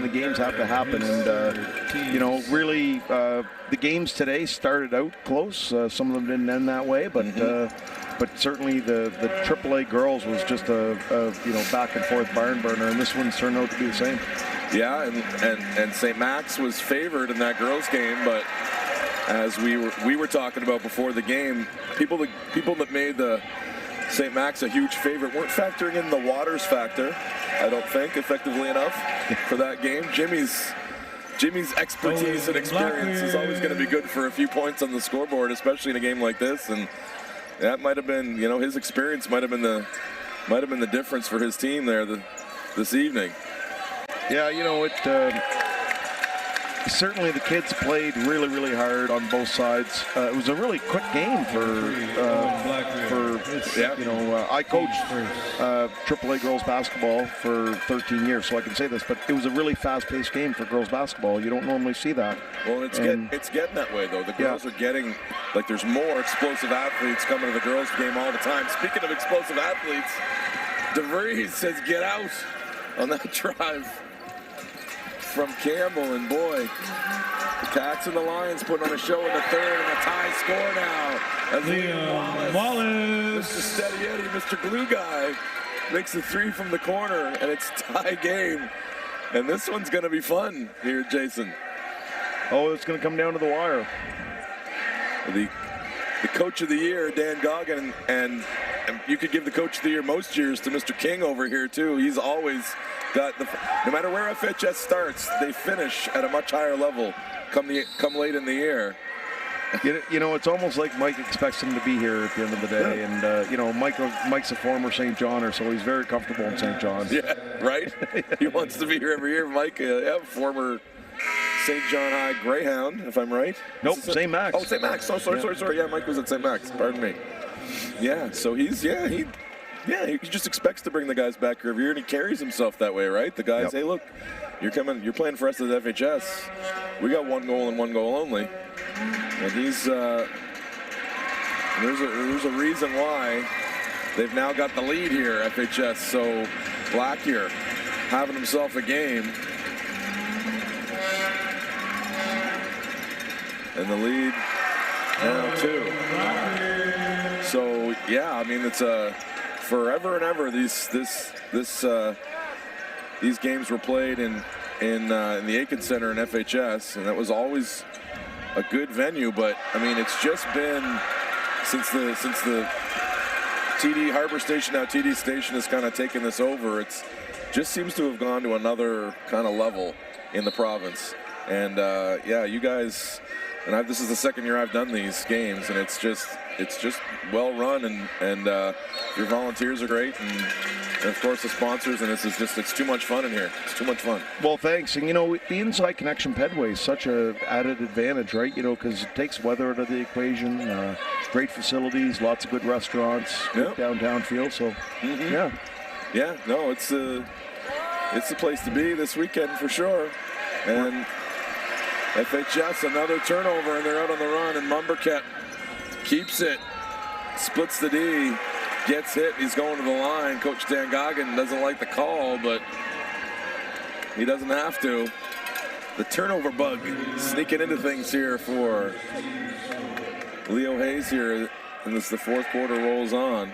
the games have to happen. And really, the games today started out close. Some of them didn't end that way, but certainly the AAA girls was just a back and forth barn burner, and this one's turned out to be the same. Yeah, and St. Max was favored in that girls game, but as we were talking about before the game, people that made the St. Max a huge favorite weren't factoring in the Waters factor, I don't think, effectively enough for that game. Jimmy's expertise and experience is always going to be good for a few points on the scoreboard, especially in a game like this, and that might have been, his experience might have been the difference for his team there this evening. Yeah, certainly the kids played really hard on both sides. It was a really quick game I coached AAA girls basketball for 13 years, so I can say this, but it was a really fast-paced game for girls basketball. You don't normally see that. Well, it's getting that way, though. The girls are getting, there's more explosive athletes coming to the girls game all the time. Speaking of explosive athletes, DeVries says get out on that drive from Campbell, and boy, the Cats and the Lions putting on a show in the third, and a tie score now. As Liam Wallace, Mr. Steady Eddie, Mr. Glue Guy, makes a 3 from the corner, and it's tie game. And this one's going to be fun here, Jason. Oh, it's going to come down to the wire. The coach of the year, Dan Goggin, and you could give the coach of the year most years to Mr. King over here too. He's always got no matter where FHS starts, they finish at a much higher level come late in the year. You know, it's almost like Mike expects him to be here at the end of the day. And, you know, Mike's a former St. Johner, so he's very comfortable in St. John's. Yeah, right? He wants to be here every year. Mike, former St. John High Greyhound, if I'm right. Nope, St. Max. Oh, St. Max. Oh, sorry. Yeah, Mike was at St. Max. Pardon me. Yeah, so he just expects to bring the guys back every year, and he carries himself that way, right? The guys, hey, look, you're playing for us at FHS. We got 1 goal and 1 goal only. And he's there's a reason why they've now got the lead here, FHS. So Black here having himself a game. And the lead now 2. So yeah, I mean, it's forever and ever these games were played in the Aiken Center in FHS, and that was always a good venue. But I mean, it's just been since the TD Harbor Station, now TD Station, has kind of taken this over. It's just seems to have gone to another kind of level in the province. And yeah, you guys, and this is the second year I've done these games, and it's just well run, and your volunteers are great, and of course the sponsors, and it's too much fun in here. It's too much fun. Well, thanks. And you know, the Inside Connection Pedway is such a added advantage, right? You know, because it takes weather out of the equation. Great facilities, lots of good restaurants, good downtown feel. So yeah, no, it's the place to be this weekend for sure. And FHS, another turnover, and they're out on the run, and Mumberket keeps it, splits the D, gets hit, he's going to the line. Coach Dan Goggin doesn't like the call, but he doesn't have to. The turnover bug sneaking into things here for Leo Hayes here, and the fourth quarter rolls on.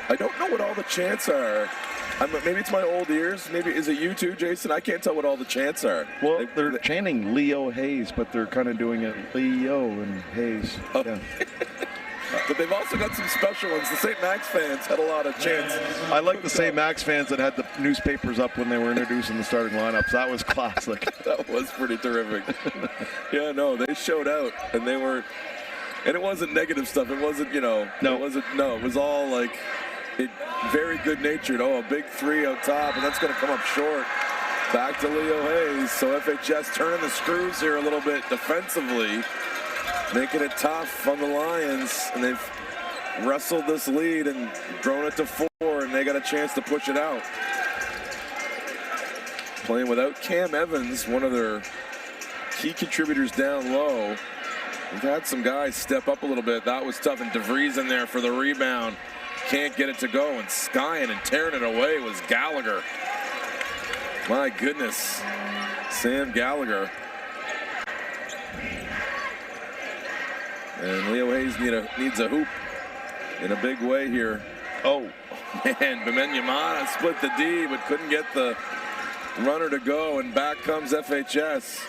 I don't know what all the chants are. Maybe it's my old ears. Maybe is it you too, Jason? I can't tell what all the chants are. Well, they're chanting Leo Hayes, but they're kind of doing it Leo and Hayes. Oh. Yeah. But they've also got some special ones. The St. Max fans had a lot of chants. I like the St. Max fans that had the newspapers up when they were introducing the starting lineups. That was classic. That was pretty terrific. Yeah, no, they showed out, and they were, and it wasn't negative stuff. It wasn't, No. It was all like, very good-natured. Oh, a big 3 out top, and that's going to come up short. Back to Leo Hayes. So FHS turning the screws here a little bit defensively, making it tough on the Lions, and they've wrestled this lead and thrown it to 4, and they got a chance to push it out. Playing without Cam Evans, one of their key contributors down low. We've had some guys step up a little bit. That was tough, and DeVries in there for the rebound. Can't get it to go, and skying and tearing it away was Gallagher. My goodness, Sam Gallagher. And Leo Hayes needs a hoop in a big way here. Oh, man, Bemenyamana split the D, but couldn't get the runner to go, and back comes FHS.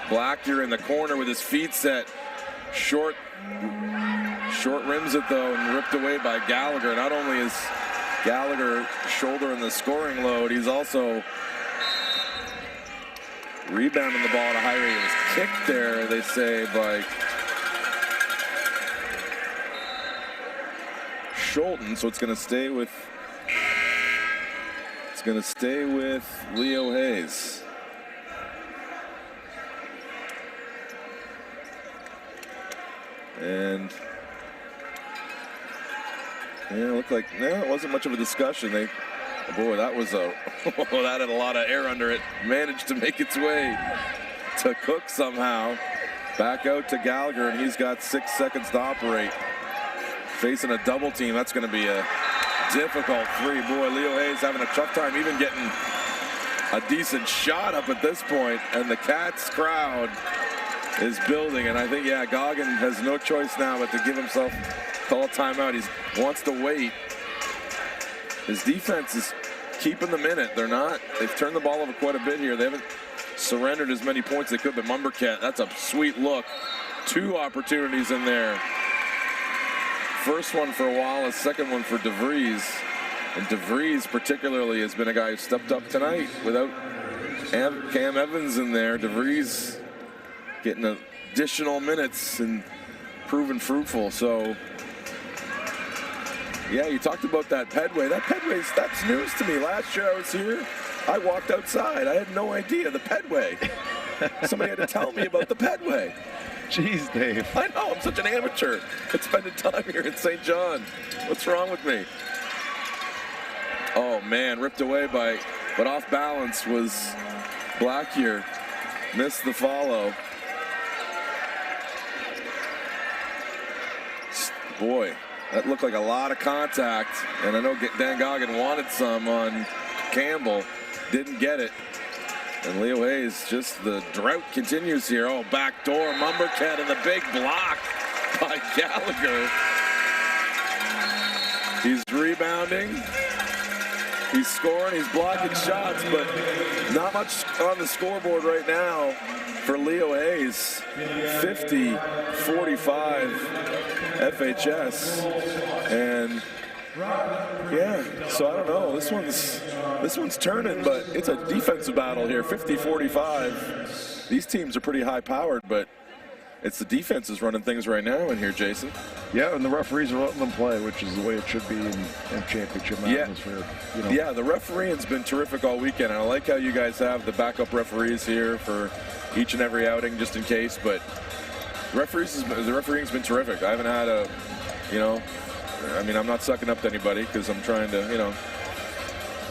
Black here in the corner with his feet set. Short rims it though, and ripped away by Gallagher. Not only is Gallagher shouldering the scoring load, he's also rebounding the ball at a high rate. It was kicked there, they say, by Schulten, so it's going to stay with Leo Hayes. And yeah, it looked like it wasn't much of a discussion. Boy, that was that had a lot of air under it. Managed to make its way to Cook somehow. Back out to Gallagher, and he's got 6 seconds to operate. facing a double team. That's going to be a difficult three. Boy, Leo Hayes having a tough time even getting a decent shot up at this point, and the Cats crowd is building, and I think, yeah, Goggin has no choice now but to give himself, call a timeout. He wants to wait. His defense is keeping them in it. They've turned the ball over quite a bit here. They haven't surrendered as many points as they could, but Mumbercat, that's a sweet look. 2 opportunities in there. First one for Wallace, second one for DeVries. And DeVries particularly has been a guy who stepped up tonight without Cam Evans in there. DeVries getting additional minutes and proven fruitful. So, yeah, you talked about that Pedway. That's news to me. Last year I was here, I walked outside. I had no idea the Pedway. Somebody had to tell me about the Pedway. Jeez, Dave. I know, I'm such an amateur at spending time here in St. John. What's wrong with me? Oh man, ripped away but off balance was Blackyear. Missed the follow. Boy, that looked like a lot of contact, and I know Dan Goggin wanted some on Campbell, didn't get it. And Leo Hayes, just the drought continues here. Oh, back door, Mumbercat, and the big block by Gallagher. He's rebounding. He's scoring, he's blocking shots, but not much on the scoreboard right now for Leo Hayes. 50-45 FHS. And yeah, so I don't know. This one's turning, but it's a defensive battle here. 50-45. These teams are pretty high powered, but it's the defenses running things right now in here, Jason. Yeah, and the referees are letting them play, which is the way it should be in championship atmosphere. You know. Yeah, the refereeing's been terrific all weekend, and I like how you guys have the backup referees here for each and every outing, just in case. But the refereeing's been terrific. I haven't had I'm not sucking up to anybody because I'm trying to,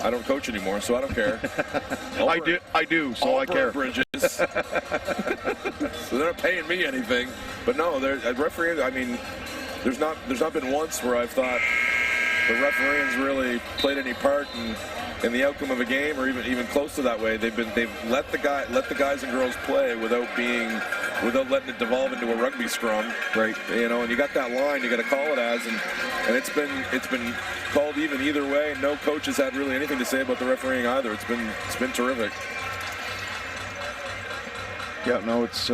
I don't coach anymore, so I don't care. I do, so I care. Bridges. So they're not paying me anything. But no, refereeing, there's not been once where I've thought the refereeing's really played any part in the outcome of a game, or even close to that way. They've let the guys and girls play without letting it devolve into a rugby scrum. Right. And you got that line, you got to call it as, and it's been called either way. No coach has had really anything to say about the refereeing either. It's been terrific. Yeah, no, it's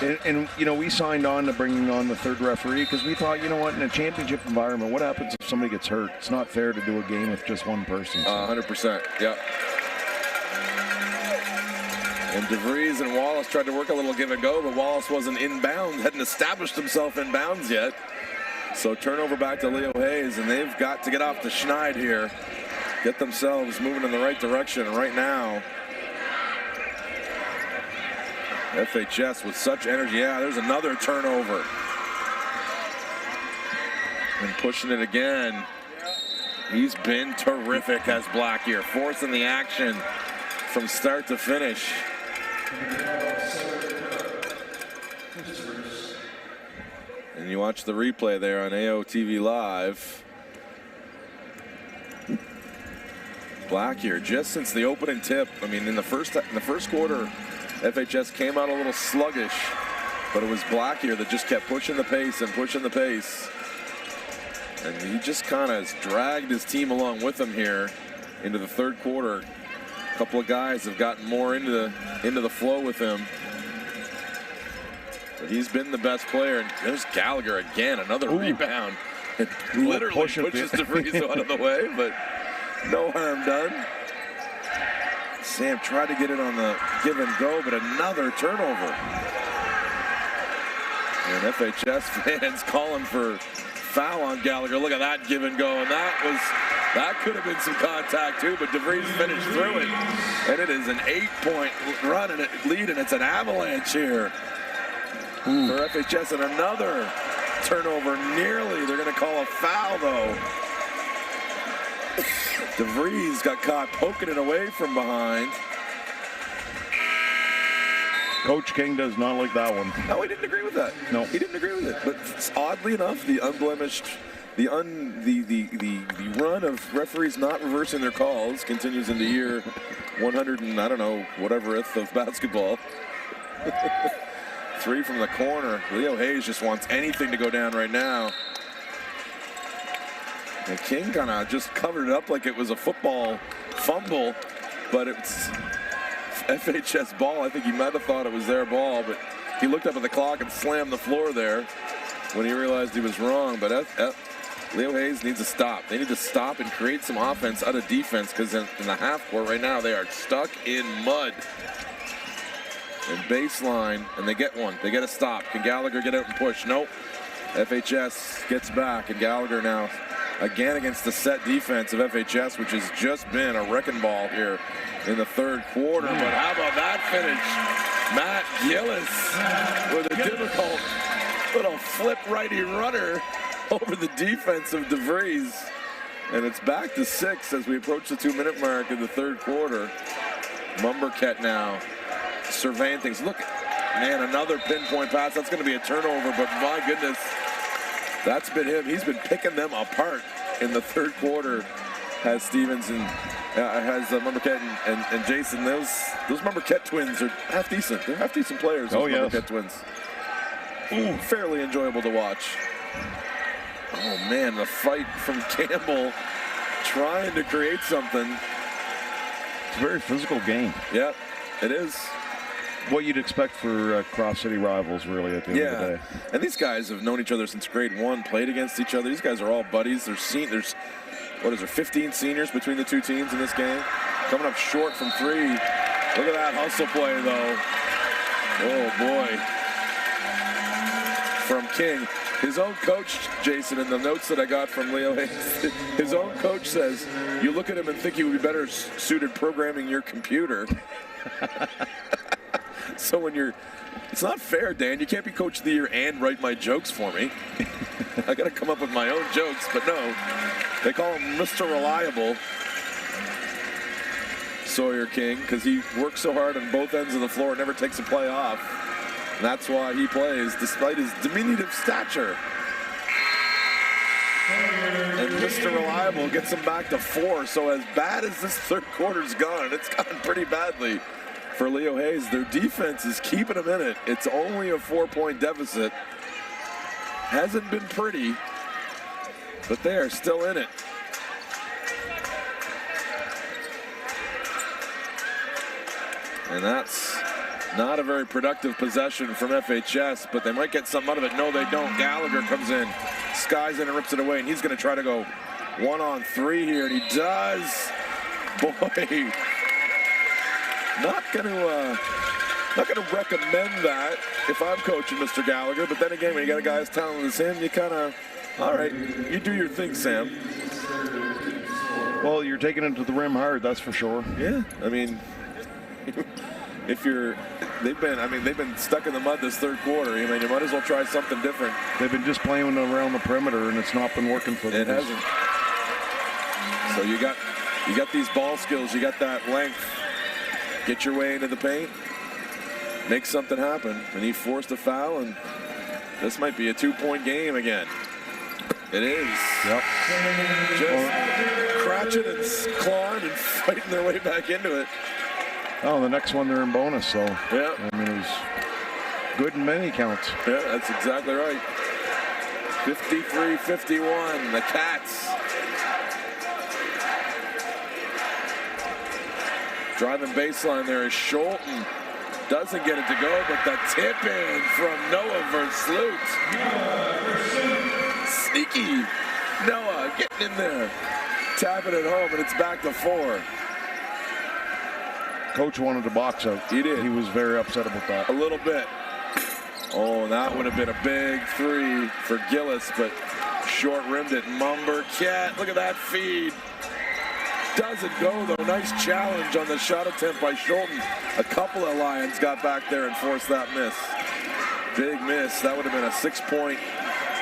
and we signed on to bringing on the third referee because we thought, in a championship environment, what happens if somebody gets hurt? It's not fair to do a game with just one person. 100%. Yeah. And DeVries and Wallace tried to work a little give and go, but Wallace wasn't inbound, hadn't established himself inbounds yet. So turnover back to Leo Hayes, and they've got to get off the schneid here, get themselves moving in the right direction right now. FHS with such energy. Yeah, there's another turnover. And pushing it again. He's been terrific as Blackyear, forcing the action from start to finish. And you watch the replay there on AOTV Live. Blackyear, just since the opening tip, in the first quarter, FHS came out a little sluggish, but it was Blackyear that just kept pushing the pace and pushing the pace. And he just kind of dragged his team along with him here into the third quarter. A couple of guys have gotten more into the flow with him. But he's been the best player. And there's Gallagher again, another rebound. It literally pushes DeVries out of the way, but no harm done. Sam tried to get it on the give and go, but another turnover. And FHS fans calling for foul on Gallagher. Look at that give and go, and that could have been some contact too, but DeVries finished through it. And it is an 8-point run and lead, and it's an avalanche here for FHS, and another turnover nearly. They're going to call a foul though. DeVries got caught poking it away from behind. Coach King does not like that one. No, he didn't agree with that. No. He didn't agree with it. But oddly enough, the unblemished the run of referees not reversing their calls continues into year 100 and I don't know, whateverth of basketball. 3 from the corner. Leo Hayes just wants anything to go down right now. And King kind of just covered it up like it was a football fumble, but it's FHS ball. I think he might have thought it was their ball, but he looked up at the clock and slammed the floor there when he realized he was wrong. But Leo Hayes needs to stop. They need to stop and create some offense out of defense, because in the half court right now they are stuck in mud. And baseline, and they get one. They get a stop. Can Gallagher get out and push? Nope. FHS gets back, and Gallagher now again against the set defense of FHS, which has just been a wrecking ball here in the third quarter. But how about that finish? Matt Gillis with a difficult little flip righty runner over the defense of DeVries. And it's back to 6 as we approach the 2-minute mark in the third quarter. Mumberket now surveying things. Look, man, another pinpoint pass. That's going to be a turnover, but my goodness, that's been him. He's been picking them apart in the third quarter. Has Stevens and has Mumberket and Jason. Those Mumberket twins are half decent. They're half decent players. Those Mumberket twins. Ooh, fairly enjoyable to watch. Oh man, the fight from Campbell, trying to create something. It's a very physical game. Yep, it is. What you'd expect for cross-city rivals, really, at the end of the day. And these guys have known each other since grade 1, played against each other. These guys are all buddies. There's 15 seniors between the two teams in this game. Coming up short from 3. Look at that hustle play, though. Oh, boy. From King. His own coach, Jason, in the notes that I got from Leo Hayes, his own coach says, you look at him and think he would be better suited programming your computer. So when it's not fair, Dan. You can't be coach of the year and write my jokes for me. I got to come up with my own jokes, but no. They call him Mr. Reliable, Sawyer King, because he works so hard on both ends of the floor and never takes a play off. And that's why he plays, despite his diminutive stature. And Mr. Reliable gets him back to 4. So as bad as this third quarter's gone, and it's gone pretty badly for Leo Hayes, their defense is keeping them in it. It's only a 4-point deficit. Hasn't been pretty, but they are still in it. And that's not a very productive possession from FHS, but they might get something out of it. No, they don't. Gallagher comes in, skies in and rips it away, and he's going to try to go 1-on-3 here, and he does. Boy, not going to recommend that if I'm coaching Mr. Gallagher, but then again, when you got a guy as talented as him, you kind of, all right, you do your thing, Sam. Well, you're taking it to the rim hard, that's for sure. Yeah, I mean, they've been stuck in the mud this third quarter. I mean, you might as well try something different. They've been just playing around the perimeter, and it's not been working for them. It hasn't. So you got these ball skills. You got that length. Get your way into the paint. Make something happen. And he forced a foul, and this might be a 2-point game again. It is. Yep. Just crouching and clawing and fighting their way back into it. Oh, the next one they're in bonus, so yeah. I mean, it was good in many counts. Yeah, that's exactly right. 53-51, the Cats. Driving baseline there is Scholten. Doesn't get it to go, but the tip in from Noah Versloot. Sneaky Noah getting in there. Tapping it home, and it's back to 4. Coach wanted to box out. He did. He was very upset about that. A little bit. Oh, that would have been a big 3 for Gillis, but short-rimmed it. Mumberket, look at that feed. Doesn't go, though. Nice challenge on the shot attempt by Scholten. A couple of Lions got back there and forced that miss. Big miss. That would have been a 6-point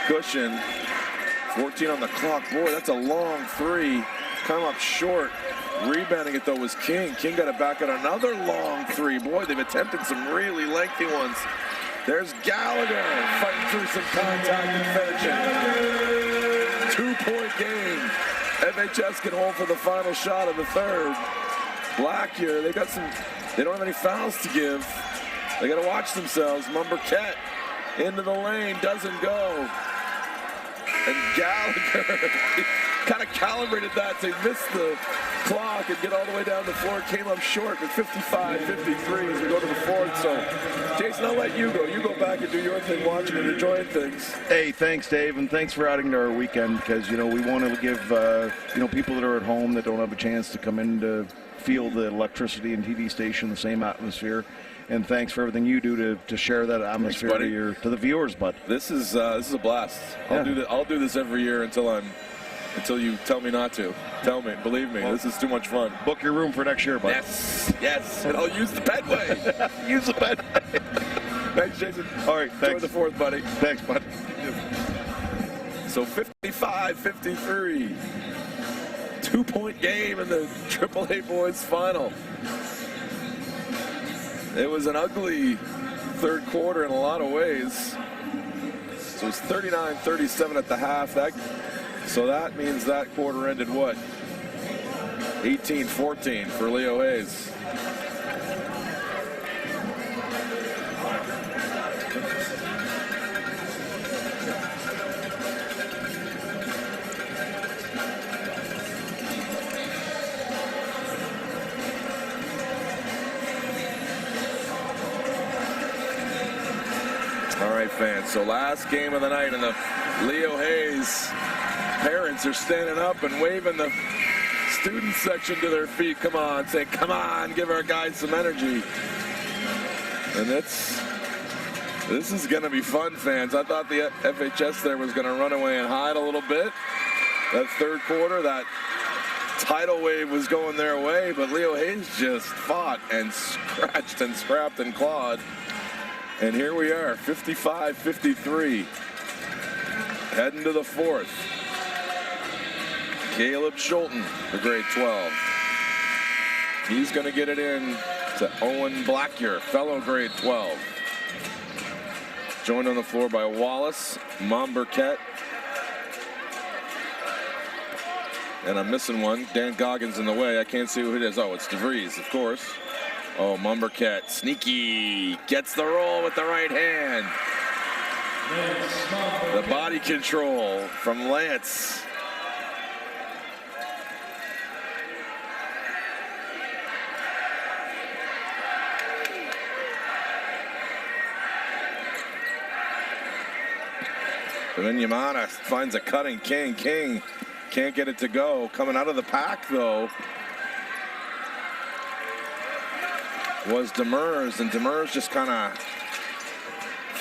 cushion. 14 on the clock. Boy, that's a long 3. Come up short. Rebounding it, though, was King. King got it back at another long 3. Boy, they've attempted some really lengthy ones. There's Gallagher fighting through some contact and finishing. 2-point game. FHS can hold for the final shot of the third. Blackyer, they don't have any fouls to give. They got to watch themselves. Mumberket into the lane, doesn't go. And Gallagher kind of calibrated that to miss the clock and get all the way down the floor. Came up short with 55-53 as we go to the fourth. So, Jason, I'll let you go. You go back and do your thing, watching and enjoying things. Hey, thanks, Dave, and thanks for adding to our weekend because, we want to give, people that are at home that don't have a chance to come in to feel the electricity and TV station, the same atmosphere. And thanks for everything you do to share that atmosphere to the viewers, bud. This is a blast. I'll do this every year until you tell me not to. Tell me, believe me, this is too much fun. Book your room for next year, bud. Yes, and I'll use the Pedway. Use the Pedway. Thanks, Jason. All right, thanks. Enjoy the fourth, buddy. Thanks, bud. So 55-53. 2-point game in the AAA boys final. It was an ugly third quarter in a lot of ways. So it was 39-37 at the half. So that means that quarter ended what? 18-14 for Leo Hayes. All right, fans, so last game of the night, and the Leo Hayes parents are standing up and waving the student section to their feet. Come on, say, come on, give our guys some energy. And this is going to be fun, fans. I thought the FHS there was going to run away and hide a little bit. That third quarter, that tidal wave was going their way, but Leo Hayes just fought and scratched and scrapped and clawed. And here we are, 55-53, heading to the fourth. Caleb Schulten, the grade 12. He's going to get it in to Owen Blackyer, fellow grade 12. Joined on the floor by Wallace, Mumberket, and I'm missing one. Dan Goggins in the way. I can't see who it is. Oh, it's DeVries, of course. Oh, Mumberket, sneaky, gets the roll with the right hand. The body control from Lance. Yamana finds a cutting King. King can't get it to go. Coming out of the pack, though, was Demers, and Demers just kind of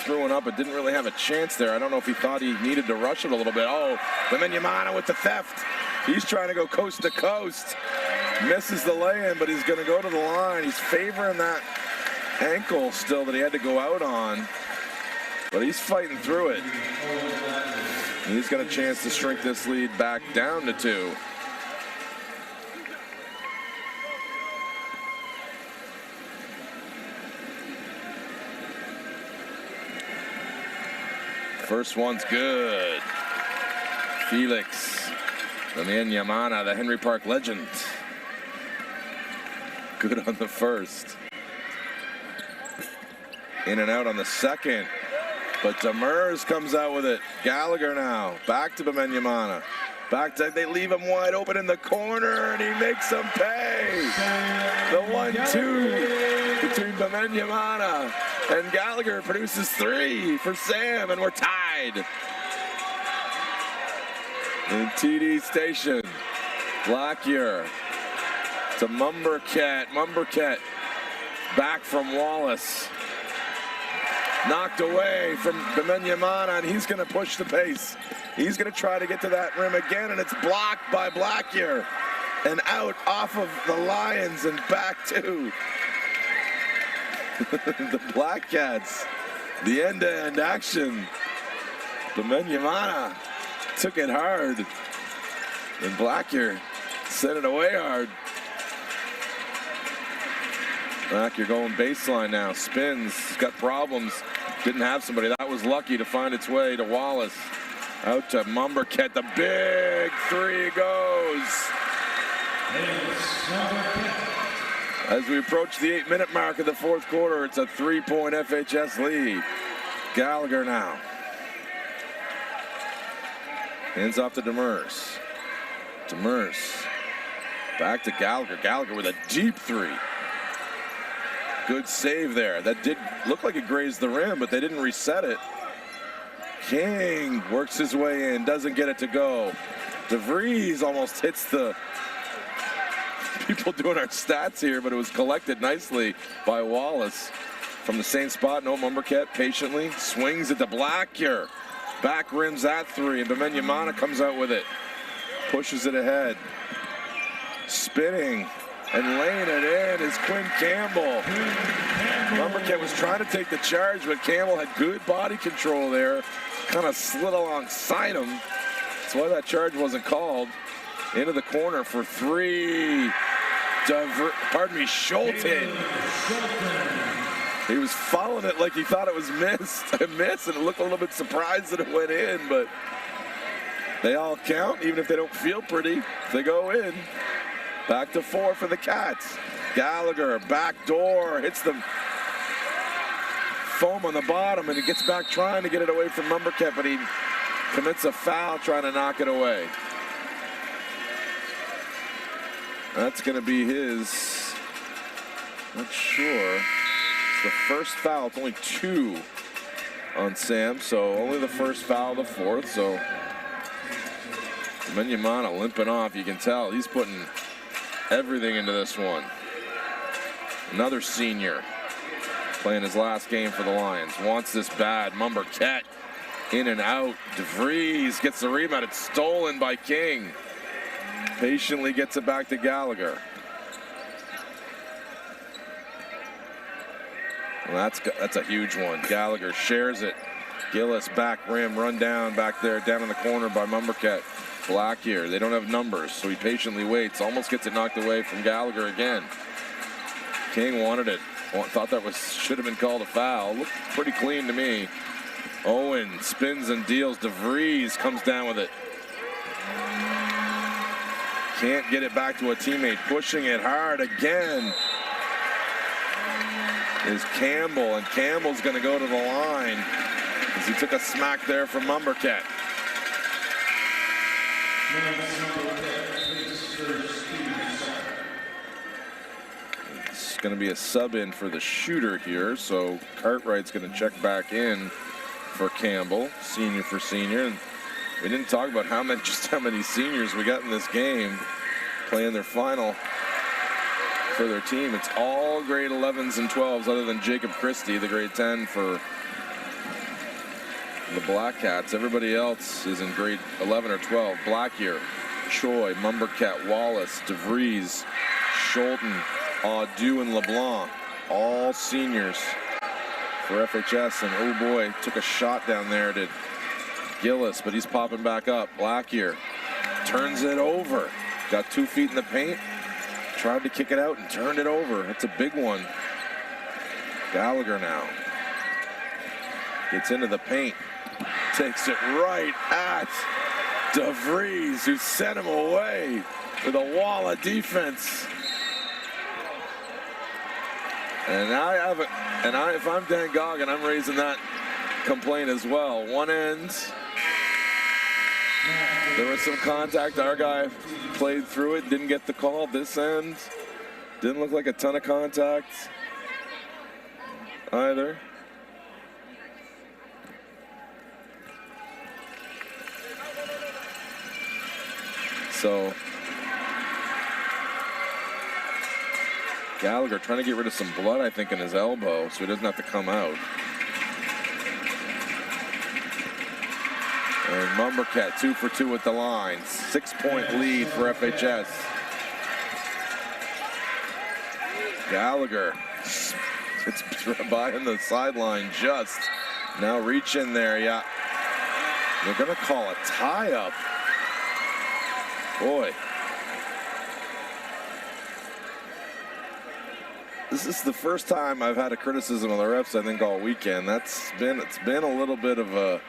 threw it up, but didn't really have a chance there. I don't know if he thought he needed to rush it a little bit. Oh, Yamana with the theft. He's trying to go coast to coast. Misses the lay-in, but he's going to go to the line. He's favoring that ankle still that he had to go out on. But he's fighting through it. And he's got a chance to shrink this lead back down to 2. First one's good. Felix, the man Yamana, the Henry Park legend. Good on the first. In and out on the second. But Demers comes out with it. Gallagher now. Back to Yamana. Back to, they leave him wide open in the corner, and he makes them pay. The 1-2 between Yamana and Gallagher produces 3 for Sam, and we're tied. In TD Station, Blackyer to Mumberket. Mumberket back from Wallace. Knocked away from Yamana, and he's going to push the pace. He's going to try to get to that rim again, and it's blocked by Blackyer. And out off of the Lions and back to the Black Cats. The end-to-end action. Yamana took it hard, and Blackyer sent it away hard. Blackyer going baseline now. Spins. Got problems. Didn't have somebody. That was lucky to find its way to Wallace. Out to Mumberket. The big three goes. As we approach the 8-minute mark of the fourth quarter, it's a 3-point FHS lead. Gallagher now. Hands off to Demers. Demers. Back to Gallagher. Gallagher with a deep three. Good save there. That did look like it grazed the rim, but they didn't reset it. King works his way in, doesn't get it to go. DeVries almost hits the people doing our stats here, but it was collected nicely by Wallace. From the same spot, no Mumberket patiently swings it to Blackyer. Back rims that three, and Bemenyamana comes out with it. Pushes it ahead. Spinning and laying it in is Quinn Campbell. Mumberket was trying to take the charge, but Campbell had good body control there. Kind of slid alongside him. That's why that charge wasn't called. Into the corner for three. Schulten. He was following it like he thought it was a miss, and it looked a little bit surprised that it went in, but they all count, even if they don't feel pretty. They go in. Back to 4 for the Cats. Gallagher, back door, hits the foam on the bottom, and he gets back trying to get it away from Mumberket, but he commits a foul trying to knock it away. That's going to be his, not sure. It's the first foul. It's only 2 on Sam, so only the first foul of the fourth. So Bemenyamana limping off. You can tell he's putting everything into this one. Another senior playing his last game for the Lions. Wants this bad. Mumberket in and out. DeVries gets the rebound. It's stolen by King. Patiently gets it back to Gallagher. Well, that's a huge one. Gallagher shares it. Gillis back rim, run down back there, down in the corner by Mumberket. Blackyer, they don't have numbers, so he patiently waits. Almost gets it knocked away from Gallagher again. King wanted it. Thought that should have been called a foul. Looked pretty clean to me. Owen spins and deals. DeVries comes down with it. Can't get it back to a teammate. Pushing it hard again is Campbell, and Campbell's going to go to the line as he took a smack there from Mumberket. It's going to be a sub in for the shooter here, so Cartwright's going to check back in for Campbell, senior for senior. And we didn't talk about just how many seniors we got in this game playing their final for their team. It's all grade 11s and 12s other than Jacob Christie, the grade 10 for the Black Cats. Everybody else is in grade 11 or 12. Blackyer, Choi, Mumberket, Wallace, DeVries, Schulten, Audu, and LeBlanc. All seniors for FHS. And oh boy, took a shot down there to Gillis, but he's popping back up. Blackyer turns it over. Got 2 feet in the paint. Tried to kick it out and turned it over. That's a big one. Gallagher now gets into the paint. Takes it right at DeVries, who sent him away with a wall of defense. And if I'm Dan Goggin, I'm raising that complaint as well. One end, there was some contact. Our guy played through it, didn't get the call. This end didn't look like a ton of contact either. So Gallagher trying to get rid of some blood, I think, in his elbow, so he doesn't have to come out. And Mumberket 2 for 2 at the line. 6-point lead for FHS. Gallagher gets by on the sideline just. Now reach in there, yeah. They're gonna call a tie-up. Boy. This is the first time I've had a criticism of the refs, I think, all weekend. It's been a little bit of a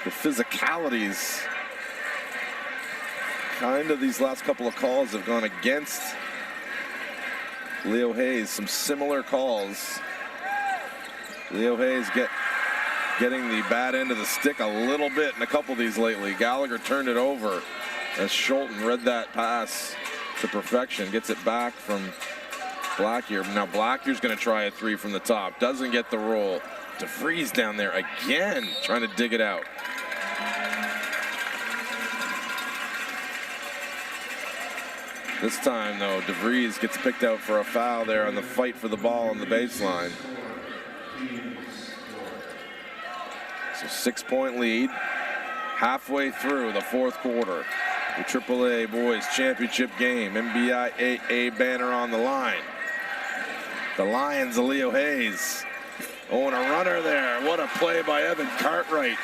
The physicalities. Kind of these last couple of calls have gone against Leo Hayes. Some similar calls. Leo Hayes getting the bad end of the stick a little bit in a couple of these lately. Gallagher turned it over as Schulten read that pass to perfection. Gets it back from Blackier. Now Blackier's going to try a three from the top. Doesn't get the roll. DeVries down there again, trying to dig it out. This time, though, DeVries gets picked out for a foul there on the fight for the ball on the baseline. So 6-point lead halfway through the fourth quarter. The AAA Boys Championship game. NBIAA banner on the line. The Lions of Leo Hayes. Oh, and a runner there. What a play by Evan Cartwright.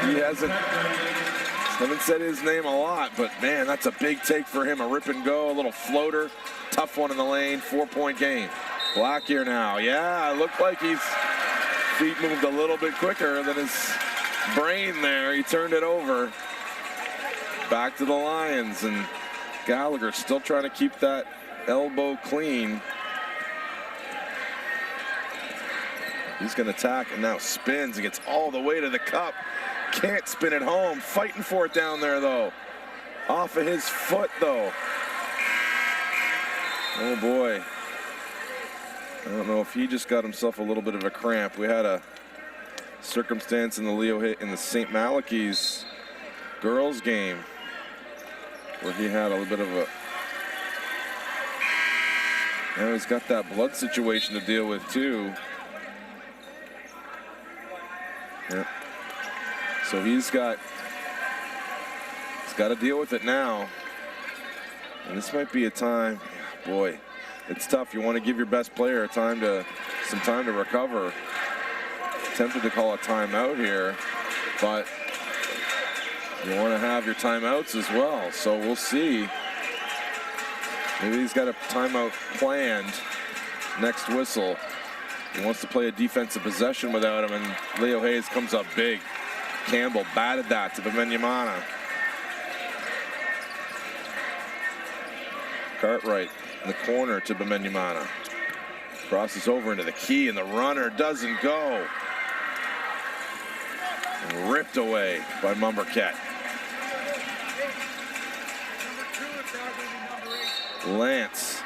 He haven't said his name a lot, but man, that's a big take for him. A rip and go, a little floater. Tough one in the lane, 4-point game. Blackier now. Yeah, it looked like his feet moved a little bit quicker than his brain there. He turned it over. Back to the Lions, and Gallagher still trying to keep that elbow clean. He's going to attack and now spins and gets all the way to the cup. Can't spin it home. Fighting for it down there, though. Off of his foot, though. Oh, boy. I don't know if he just got himself a little bit of a cramp. We had a circumstance in the St. Malachy's girls game where he had a little bit of a... Now he's got that blood situation to deal with, too. Yeah. So he's got to deal with it now. And this might be a time, boy, it's tough. You want to give your best player some time to recover. Tempted to call a timeout here, but you want to have your timeouts as well. So we'll see. Maybe he's got a timeout planned next whistle. He wants to play a defensive possession without him, and Leo Hayes comes up big. Campbell batted that to Bemenyamana. Cartwright in the corner to Bemenyamana. Crosses over into the key, and the runner doesn't go. And ripped away by Mumbercat. Lance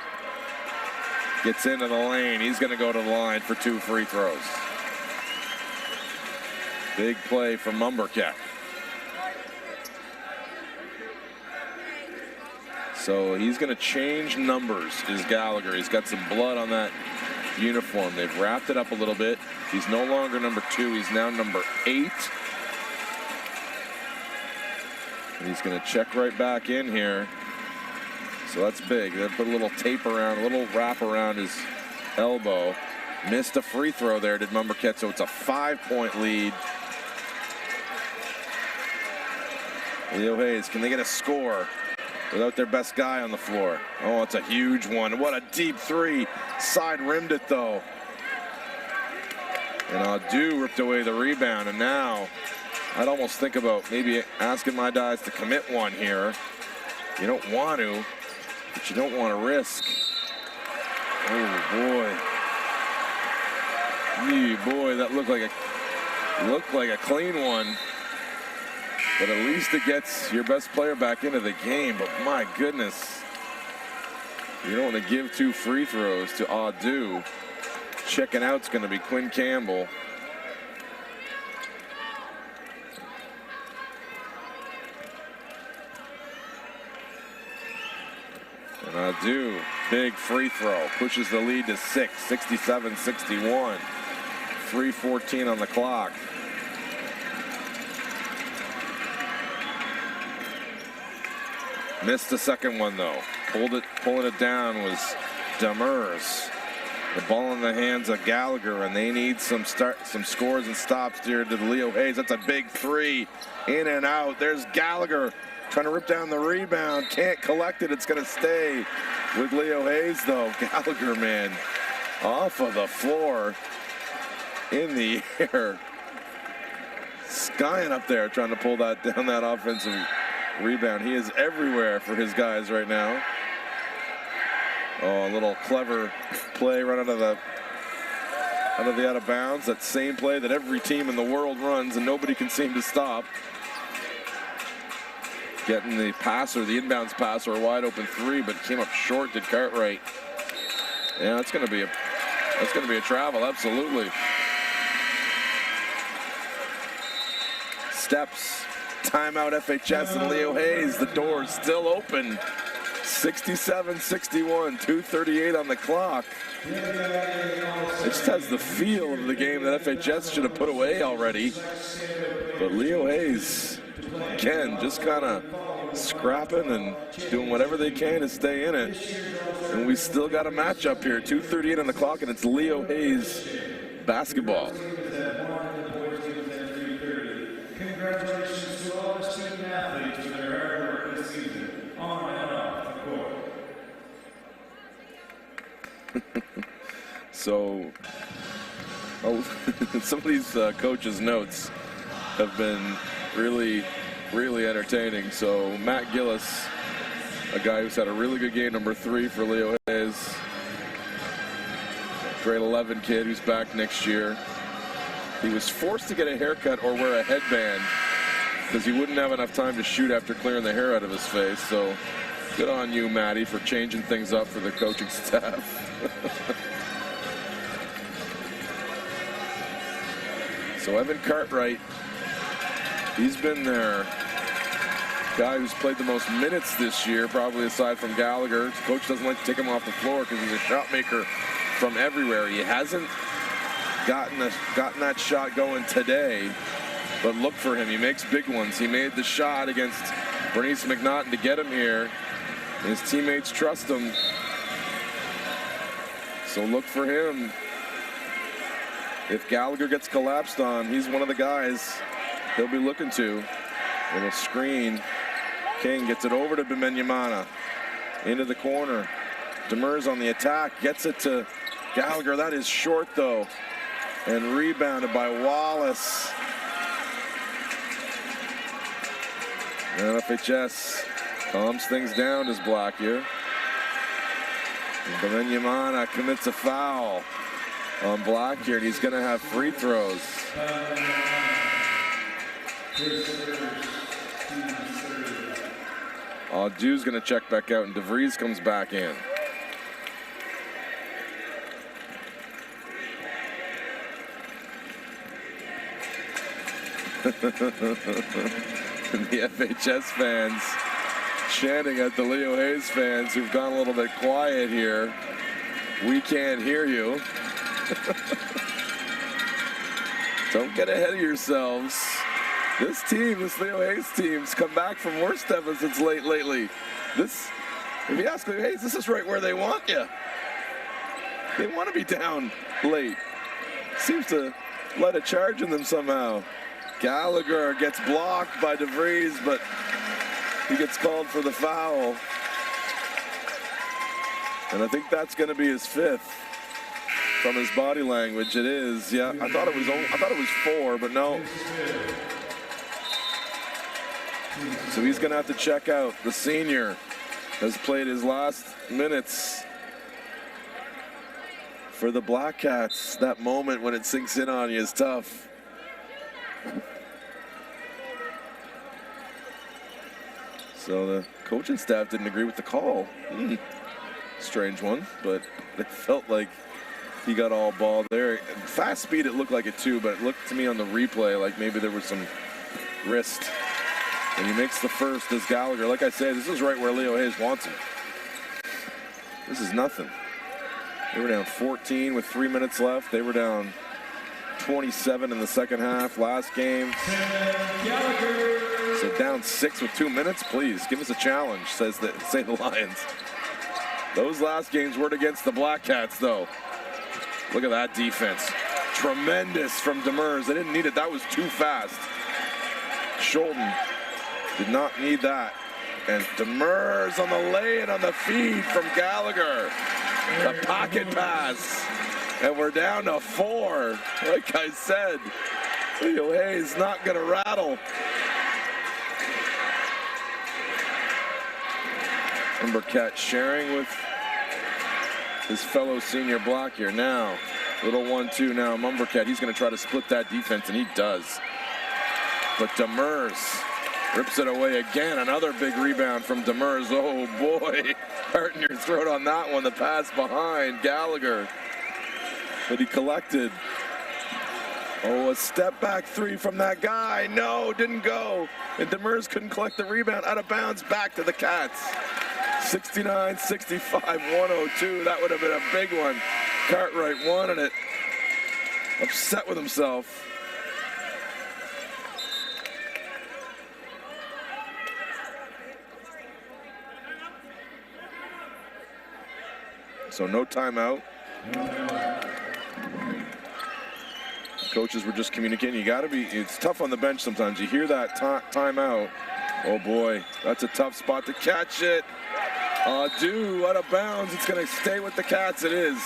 gets into the lane. He's going to go to the line for 2 free throws. Big play from Mumbercat. So he's going to change numbers, is Gallagher. He's got some blood on that uniform. They've wrapped it up a little bit. He's no longer number 2. He's now number 8. And he's going to check right back in here. So that's big. They put a little tape around, a little wrap around his elbow. Missed a free throw there, did Mumbercat. So it's a 5-point lead. Leo Hayes, can they get a score without their best guy on the floor? Oh, it's a huge one. What a deep three. Side rimmed it, though. And Adu ripped away the rebound. And now I'd almost think about maybe asking my guys to commit one here. You don't want to, but you don't want to risk. Oh, boy. Boy, that looked like a clean one. But at least it gets your best player back into the game. But my goodness, you don't want to give 2 free throws to Adu. Checking out's going to be Quinn Campbell. And Adu, big free throw, pushes the lead to 6, 67-61. 3:14 on the clock. Missed the second one, though. Pulling it down was Demers. The ball in the hands of Gallagher, and they need some scores and stops here to Leo Hayes. That's a big 3, in and out. There's Gallagher trying to rip down the rebound. Can't collect it. It's going to stay with Leo Hayes, though. Gallagher, man, off of the floor, in the air. skying up there trying to pull that down, that offensive rebound. He is everywhere for his guys right now. Oh, a little clever play right out of bounds. That same play that every team in the world runs and nobody can seem to stop. Getting the passer, the inbounds passer, a wide open three, but came up short, did Cartwright. Yeah, that's gonna be a travel, absolutely. Steps, timeout FHS and Leo Hayes. The door is still open. 67-61, 2:38 on the clock. It just has the feel of the game that FHS should have put away already. But Leo Hayes, again, just kind of scrapping and doing whatever they can to stay in it. And we still got a matchup here. 2:38 on the clock, and it's Leo Hayes basketball. Congratulations to all the student athletes for their hard work this season, on and off the court. So, some of these coaches' notes have been really entertaining. So Matt Gillis, a guy who's had a really good game, number 3 for Leo Hayes. Grade 11 kid who's back next year. He was forced to get a haircut or wear a headband because he wouldn't have enough time to shoot after clearing the hair out of his face. So good on you, Matty, for changing things up for the coaching staff. So Evan Cartwright, he's been their guy who's played the most minutes this year, probably aside from Gallagher. His coach doesn't like to take him off the floor because he's a shot maker from everywhere. He hasn't gotten that shot going today, but look for him. He makes big ones. He made the shot against Bernice McNaughton to get him here. His teammates trust him. So look for him. If Gallagher gets collapsed on, he's one of the guys they'll be looking to. Little screen. King gets it over to Bimenyamana. Into the corner. Demers on the attack. Gets it to Gallagher. That is short, though. And rebounded by Wallace. And FHS calms things down as Black here. Bimenyamana commits a foul on Black here, and he's going to have free throws. Du's going to check back out, and DeVries comes back in. And the FHS fans chanting at the Leo Hayes fans who've gone a little bit quiet here. We can't hear you. Don't get ahead of yourselves. This team, this Leo Hayes team's come back from worse deficits lately. If you ask Leo Hayes, this is right where they want you. They want to be down late. Seems to let a charge in them somehow. Gallagher gets blocked by DeVries, but he gets called for the foul. And I think that's going to be his 5th. From his body language, it is. Yeah, I thought it was 4, but no. So he's going to have to check out. The senior has played his last minutes for the Black Cats. That moment when it sinks in on you is tough. So the coaching staff didn't agree with the call. Strange one, but it felt like he got all ball there. Fast speed, it looked like it too, but it looked to me on the replay like maybe there was some wrist. And he makes the first as Gallagher. Like I said, this is right where Leo Hayes wants him. This is nothing. They were down 14 with 3 minutes left. They were down 27 in the second half last game. So down 6 with 2 minutes, please give us a challenge, say the Lions. Those last games weren't against the Black Cats, though. Look at that defense. Tremendous from Demers. They didn't need it. That was too fast. Schulten did not need that. And Demers on the lay-in on the feed from Gallagher. The pocket pass. And we're down to 4. Like I said, Leo Hayes not going to rattle. Burkett sharing with his fellow senior block here now. Little 1-2 now. Mumbercat, he's going to try to split that defense, and he does. But Demers rips it away again. Another big rebound from Demers. Oh, boy. Heart in your throat on that one. The pass behind Gallagher. But he collected. Oh, a step back three from that guy. No, didn't go. And Demers couldn't collect the rebound. Out of bounds, back to the Cats. 69-65, 102. That would have been a big one. Cartwright wanted it. Upset with himself. So no timeout. Coaches were just communicating. You got to be, it's tough on the bench sometimes. You hear that timeout. Oh boy, that's a tough spot to catch it. Adu out of bounds. It's going to stay with the Cats. It is.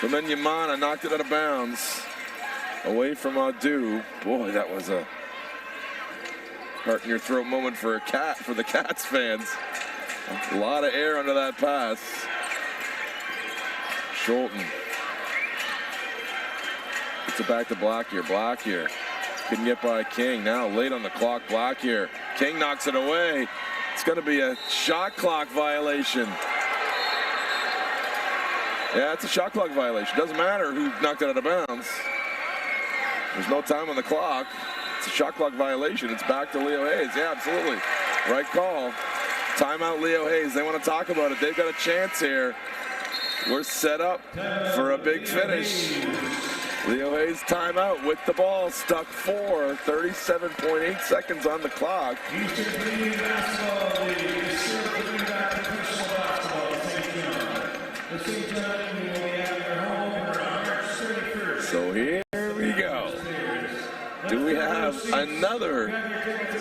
But then Yamana knocked it out of bounds. Away from Adu. Boy, that was a heart in your throat moment for the Cats fans. A lot of air under that pass. Schulten. Gets it back to Blackyer. Blackyer couldn't get by King. Now late on the clock, Blackyer. King knocks it away. It's going to be a shot clock violation. Yeah, it's a shot clock violation. Doesn't matter who knocked it out of bounds. There's no time on the clock. It's a shot clock violation. It's back to Leo Hayes. Yeah, absolutely. Right call. Timeout Leo Hayes. They want to talk about it. They've got a chance here. We're set up for a big finish. Leo Hayes timeout with the ball stuck for 37.8 seconds on the clock. Eastern Canadian Basketball League is circling back to professional basketball in St. John. The St. John will be having their home opener on March 31st. So here we go. Do we have another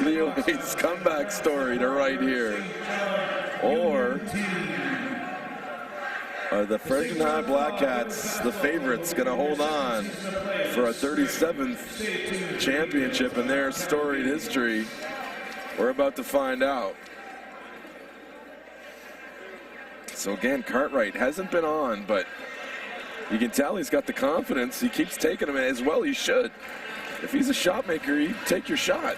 Leo Hayes comeback story to write here? Or are the Fredericton High Black Cats, the favorites, going to hold on for a 37th championship in their storied history? We're about to find out. So again, Cartwright hasn't been on, but you can tell he's got the confidence. He keeps taking them as well. He should. If he's a shot maker, you take your shot.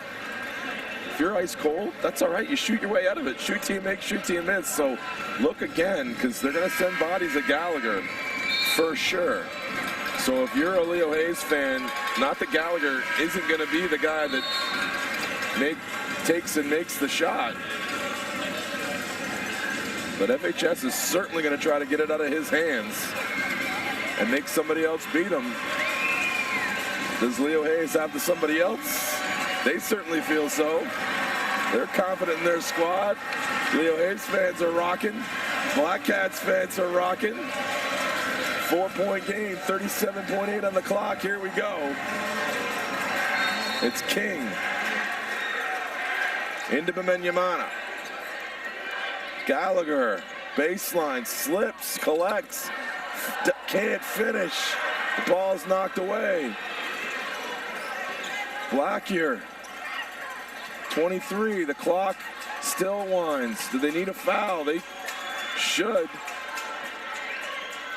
If you're ice cold, that's all right. You shoot your way out of it. Shoot till you make, shoot till you miss. So look again, because they're going to send bodies at Gallagher for sure. So if you're a Leo Hayes fan, not that Gallagher isn't going to be the guy that takes and makes the shot. But FHS is certainly going to try to get it out of his hands and make somebody else beat him. Does Leo Hayes have to somebody else? They certainly feel so. They're confident in their squad. Leo Hayes fans are rocking. Black Cats fans are rocking. 4-point game, 37.8 on the clock. Here we go. It's King. Into Bemenyamana. Gallagher, baseline, slips, collects, can't finish. The ball's knocked away. Blackyer, 23, the clock still winds. Do they need a foul? They should.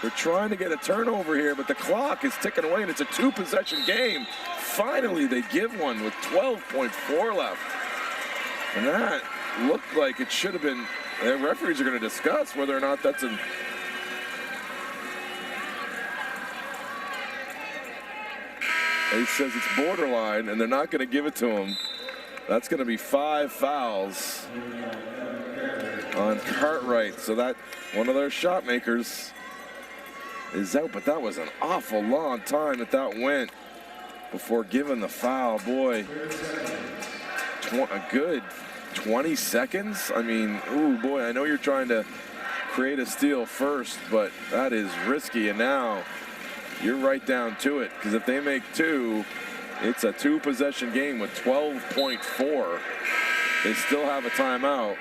They're trying to get a turnover here, but the clock is ticking away, and it's a two-possession game. Finally, they give one with 12.4 left. And that looked like it should have been. The referees are going to discuss whether or not that's an. He says it's borderline, and they're not going to give it to him. That's going to be 5 fouls on Cartwright. So that one of their shot makers is out, but that was an awful long time that went before giving the foul. Boy, a good 20 seconds. I mean, ooh, boy, I know you're trying to create a steal first, but that is risky. And now you're right down to it, because if they make two, it's a two-possession game with 12.4. They still have a timeout.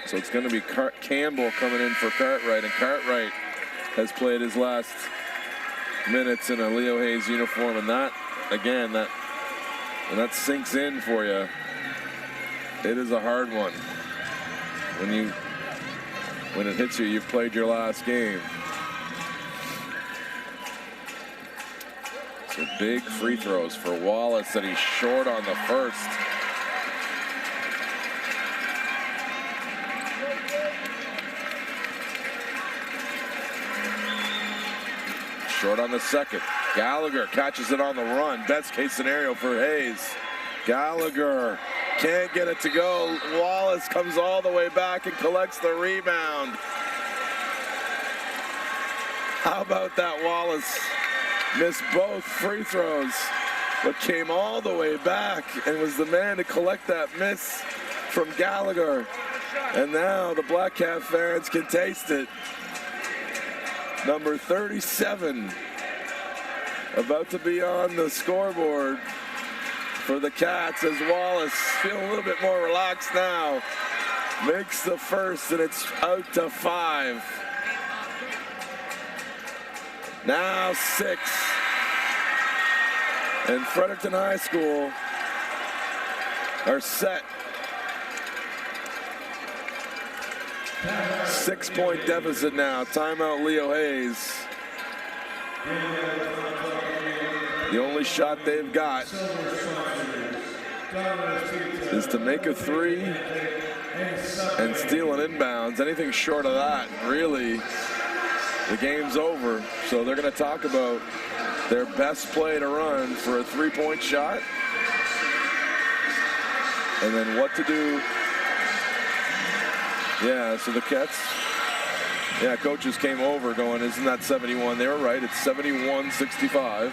So it's going to be Campbell coming in for Cartwright, and Cartwright has played his last minutes in a Leo Hayes uniform, and that, again, that sinks in for you. It is a hard one. When it hits you, you've played your last game. So big free throws for Wallace, and he's short on the first. Short on the second. Gallagher catches it on the run. Best case scenario for Hayes. Gallagher can't get it to go. Wallace comes all the way back and collects the rebound. How about that? Wallace missed both free throws, but came all the way back and was the man to collect that miss from Gallagher. And now the Black Cat fans can taste it. Number 37 about to be on the scoreboard for the Cats as Wallace, feeling a little bit more relaxed now, makes the first, and it's out to 5. Now 6. And Fredericton High School are set. 6-point deficit now. Timeout Leo Hayes. The only shot they've got is to make a 3 and steal an inbounds. Anything short of that, really, the game's over. So they're going to talk about their best play to run for a 3-point shot, and then what to do. Yeah, so the Cats, coaches came over going, isn't that 71? They were right, it's 71-65.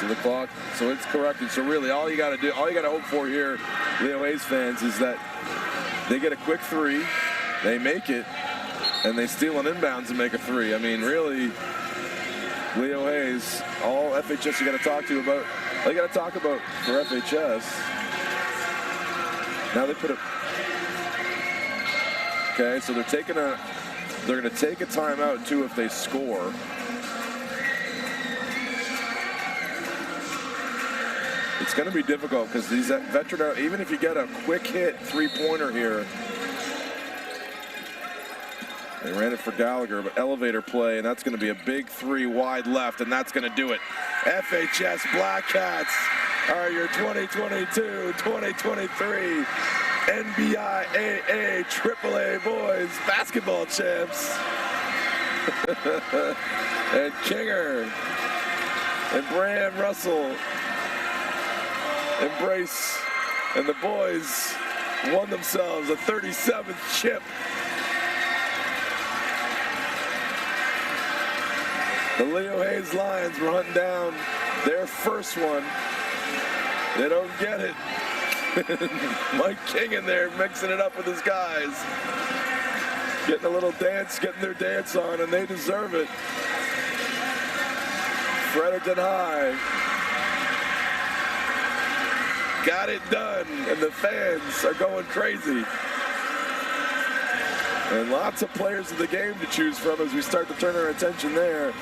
So the clock, so it's corrected. So really all you got to hope for here, Leo Hayes fans, is that they get a quick 3, they make it, and they steal an inbounds and make a 3. I mean, really, Leo Hayes, all FHS you got to talk about for FHS. Now they put it. Okay, so they're going to take a timeout too if they score. It's going to be difficult because these veteran, even if you get a quick hit 3-pointer here. They ran it for Gallagher, but elevator play, and that's going to be a big 3 wide left, and that's going to do it. FHS Black Cats are your 2022-2023 NBIAA AAA boys basketball champs. And Kinger and Bram Russell embrace, and the boys won themselves a 37th chip. The Leo Hayes Lions were hunting down their first one. They don't get it. Mike King in there mixing it up with his guys. Getting a little dance, getting their dance on, and they deserve it. Fredericton High got it done, and the fans are going crazy. And lots of players of the game to choose from as we start to turn our attention there.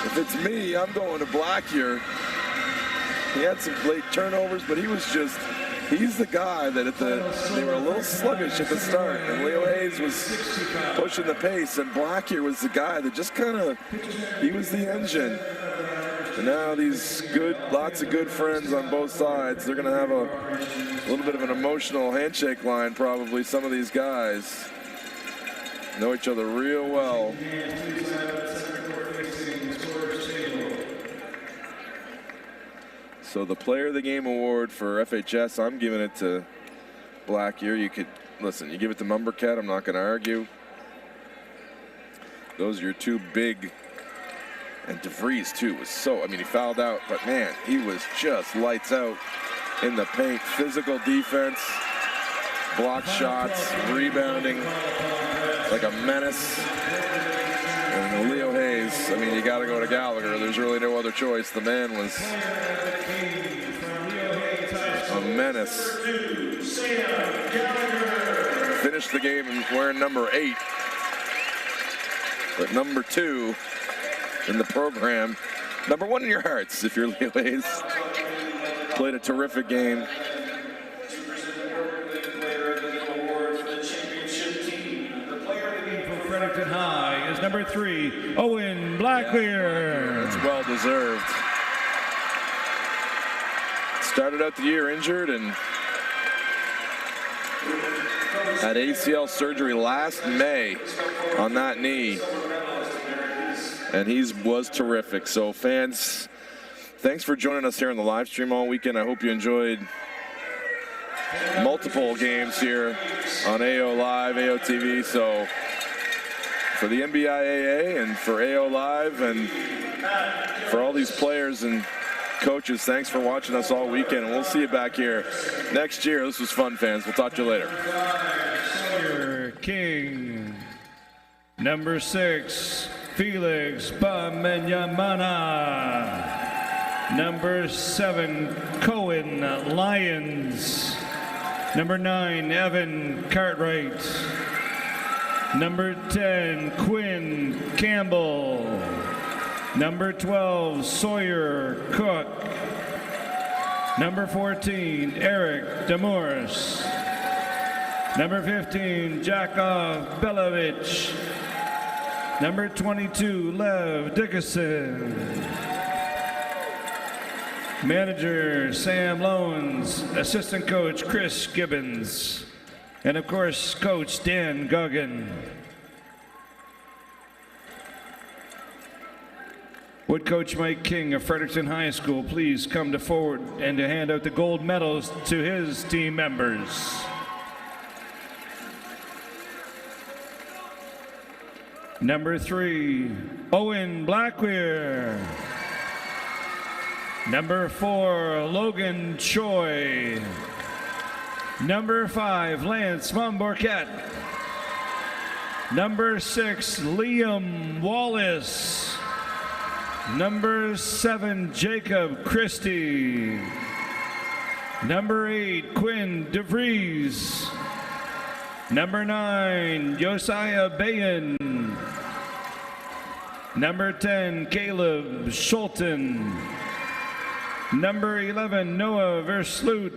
If it's me, I'm going to Blackyer. He had some late turnovers, but he's the guy that they were a little sluggish at the start, and Leo Hayes was pushing the pace, and Blackyer was the guy that just he was the engine. And now lots of good friends on both sides. They're gonna have a little bit of an emotional handshake line, probably. Some of these guys know each other real well. So the Player of the Game award for FHS, I'm giving it to Blackyer. You could, listen, you give it to Mumbercat, I'm not going to argue. Those are your two big, and DeVries too was he fouled out, but man, he was just lights out in the paint. Physical defense, block shots, rebounding like a menace. And Leo Hayes, you got to go to Gallagher. There's really no other choice. The man was a menace. Finished the game wearing number 8. But number 2 in the program. Number one in your hearts if you're Leo Hayes. Played a terrific game. Fredericton High is number 3, Owen Blacklear. It's well deserved. Started out the year injured and had ACL surgery last May on that knee. And he was terrific. So fans, thanks for joining us here on the live stream all weekend. I hope you enjoyed multiple games here on AO Live, AO TV. So for the NBIAA and for AO Live and for all these players and coaches, thanks for watching us all weekend. And we'll see you back here next year. This was fun, fans. We'll talk to you later. King. Number 6, Felix Bamenyamana. Number 7, Cohen Lyons. Number 9, Evan Cartwright. Number 10, Quinn Campbell. Number 12, Sawyer Cook. Number 14, Eric Demorse. Number 15, Jakov Belovich. Number 22, Lev Dickinson. Manager, Sam Loans. Assistant coach, Chris Gibbons. And of course, Coach Dan Goggin. Would Coach Mike King of Fredericton High School please come to forward and to hand out the gold medals to his team members. Number 3, Owen Blacklear. Number 4, Logan Choi. Number 5, Lance Momborquette. Number 6, Liam Wallace. Number 7, Jacob Christie. Number 8, Quinn DeVries. Number 9, Josiah Bayan. Number 10, Caleb Schulten. Number 11, Noah Versloot.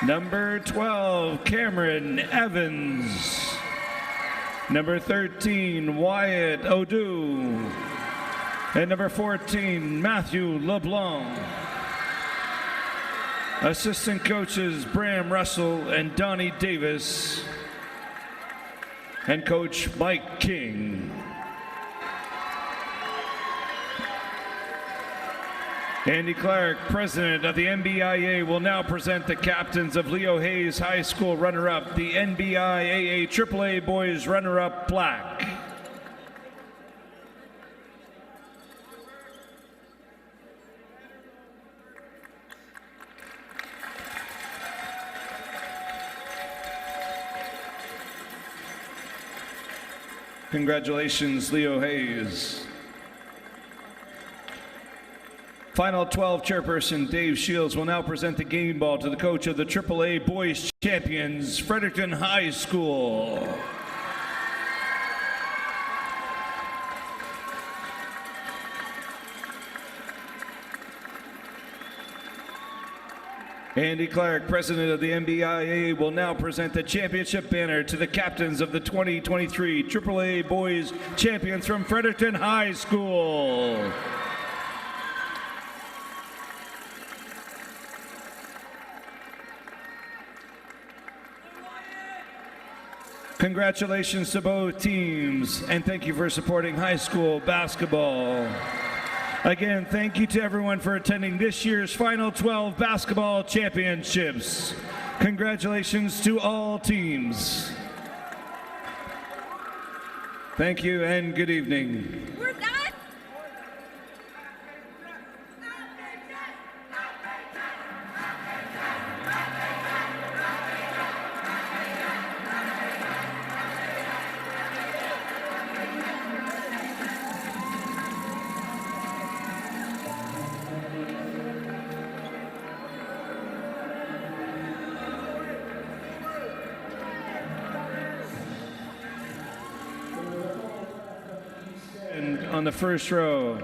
Number 12, Cameron Evans. Number 13, Wyatt Odu. And number 14, Matthew LeBlanc. Assistant coaches, Bram Russell and Donnie Davis. And Coach Mike King. Andy Clark, president of the NBIAA, will now present the captains of Leo Hayes High School runner-up, the NBIAA AAA boys runner-up plaque. Congratulations, Leo Hayes. Final 12 chairperson Dave Shields will now present the game ball to the coach of the AAA boys champions, Fredericton High School. Andy Clark, president of the NBIAA, will now present the championship banner to the captains of the 2023 AAA boys champions from Fredericton High School. Congratulations to both teams, and thank you for supporting high school basketball. Again, thank you to everyone for attending this year's Final 12 basketball championships. Congratulations to all teams. Thank you and good evening. We're done. on the first row.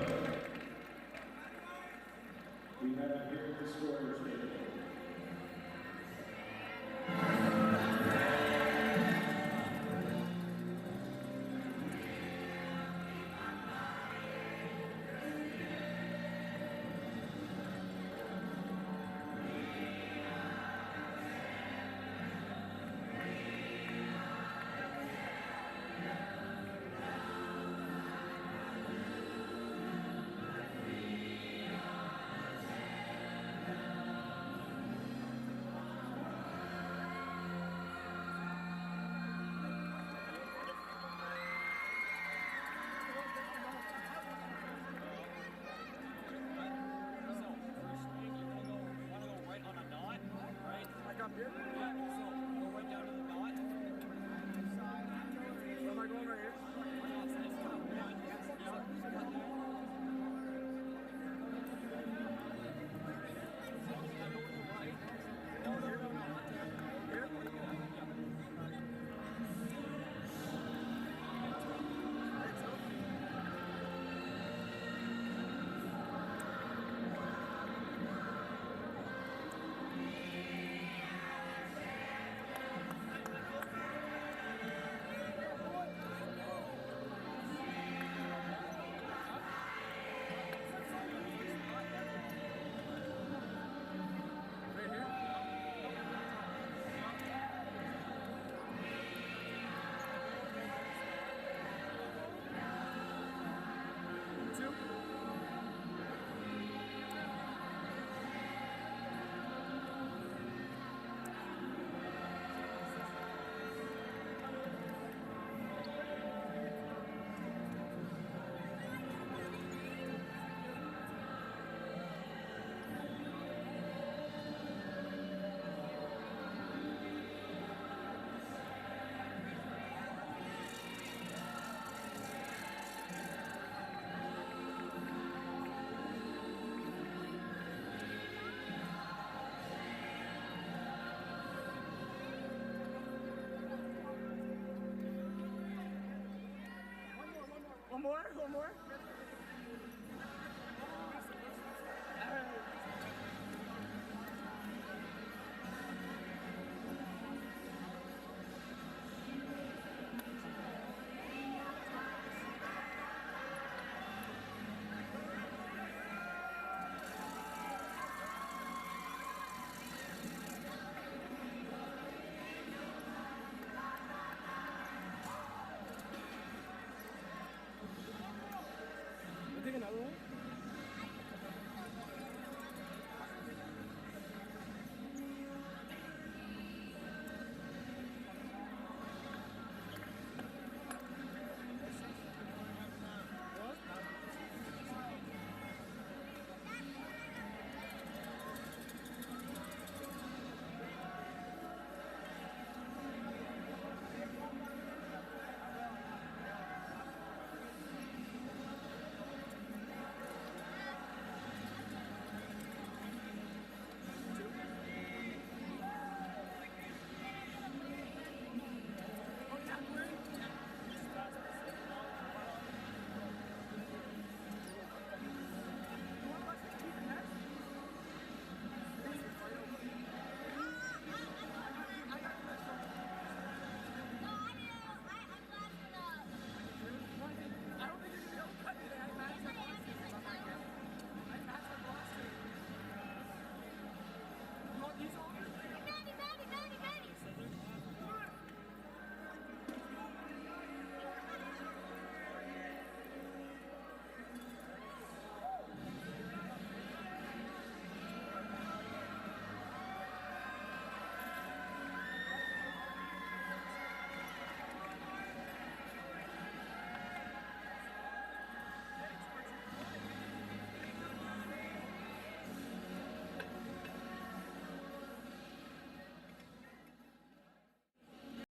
One more.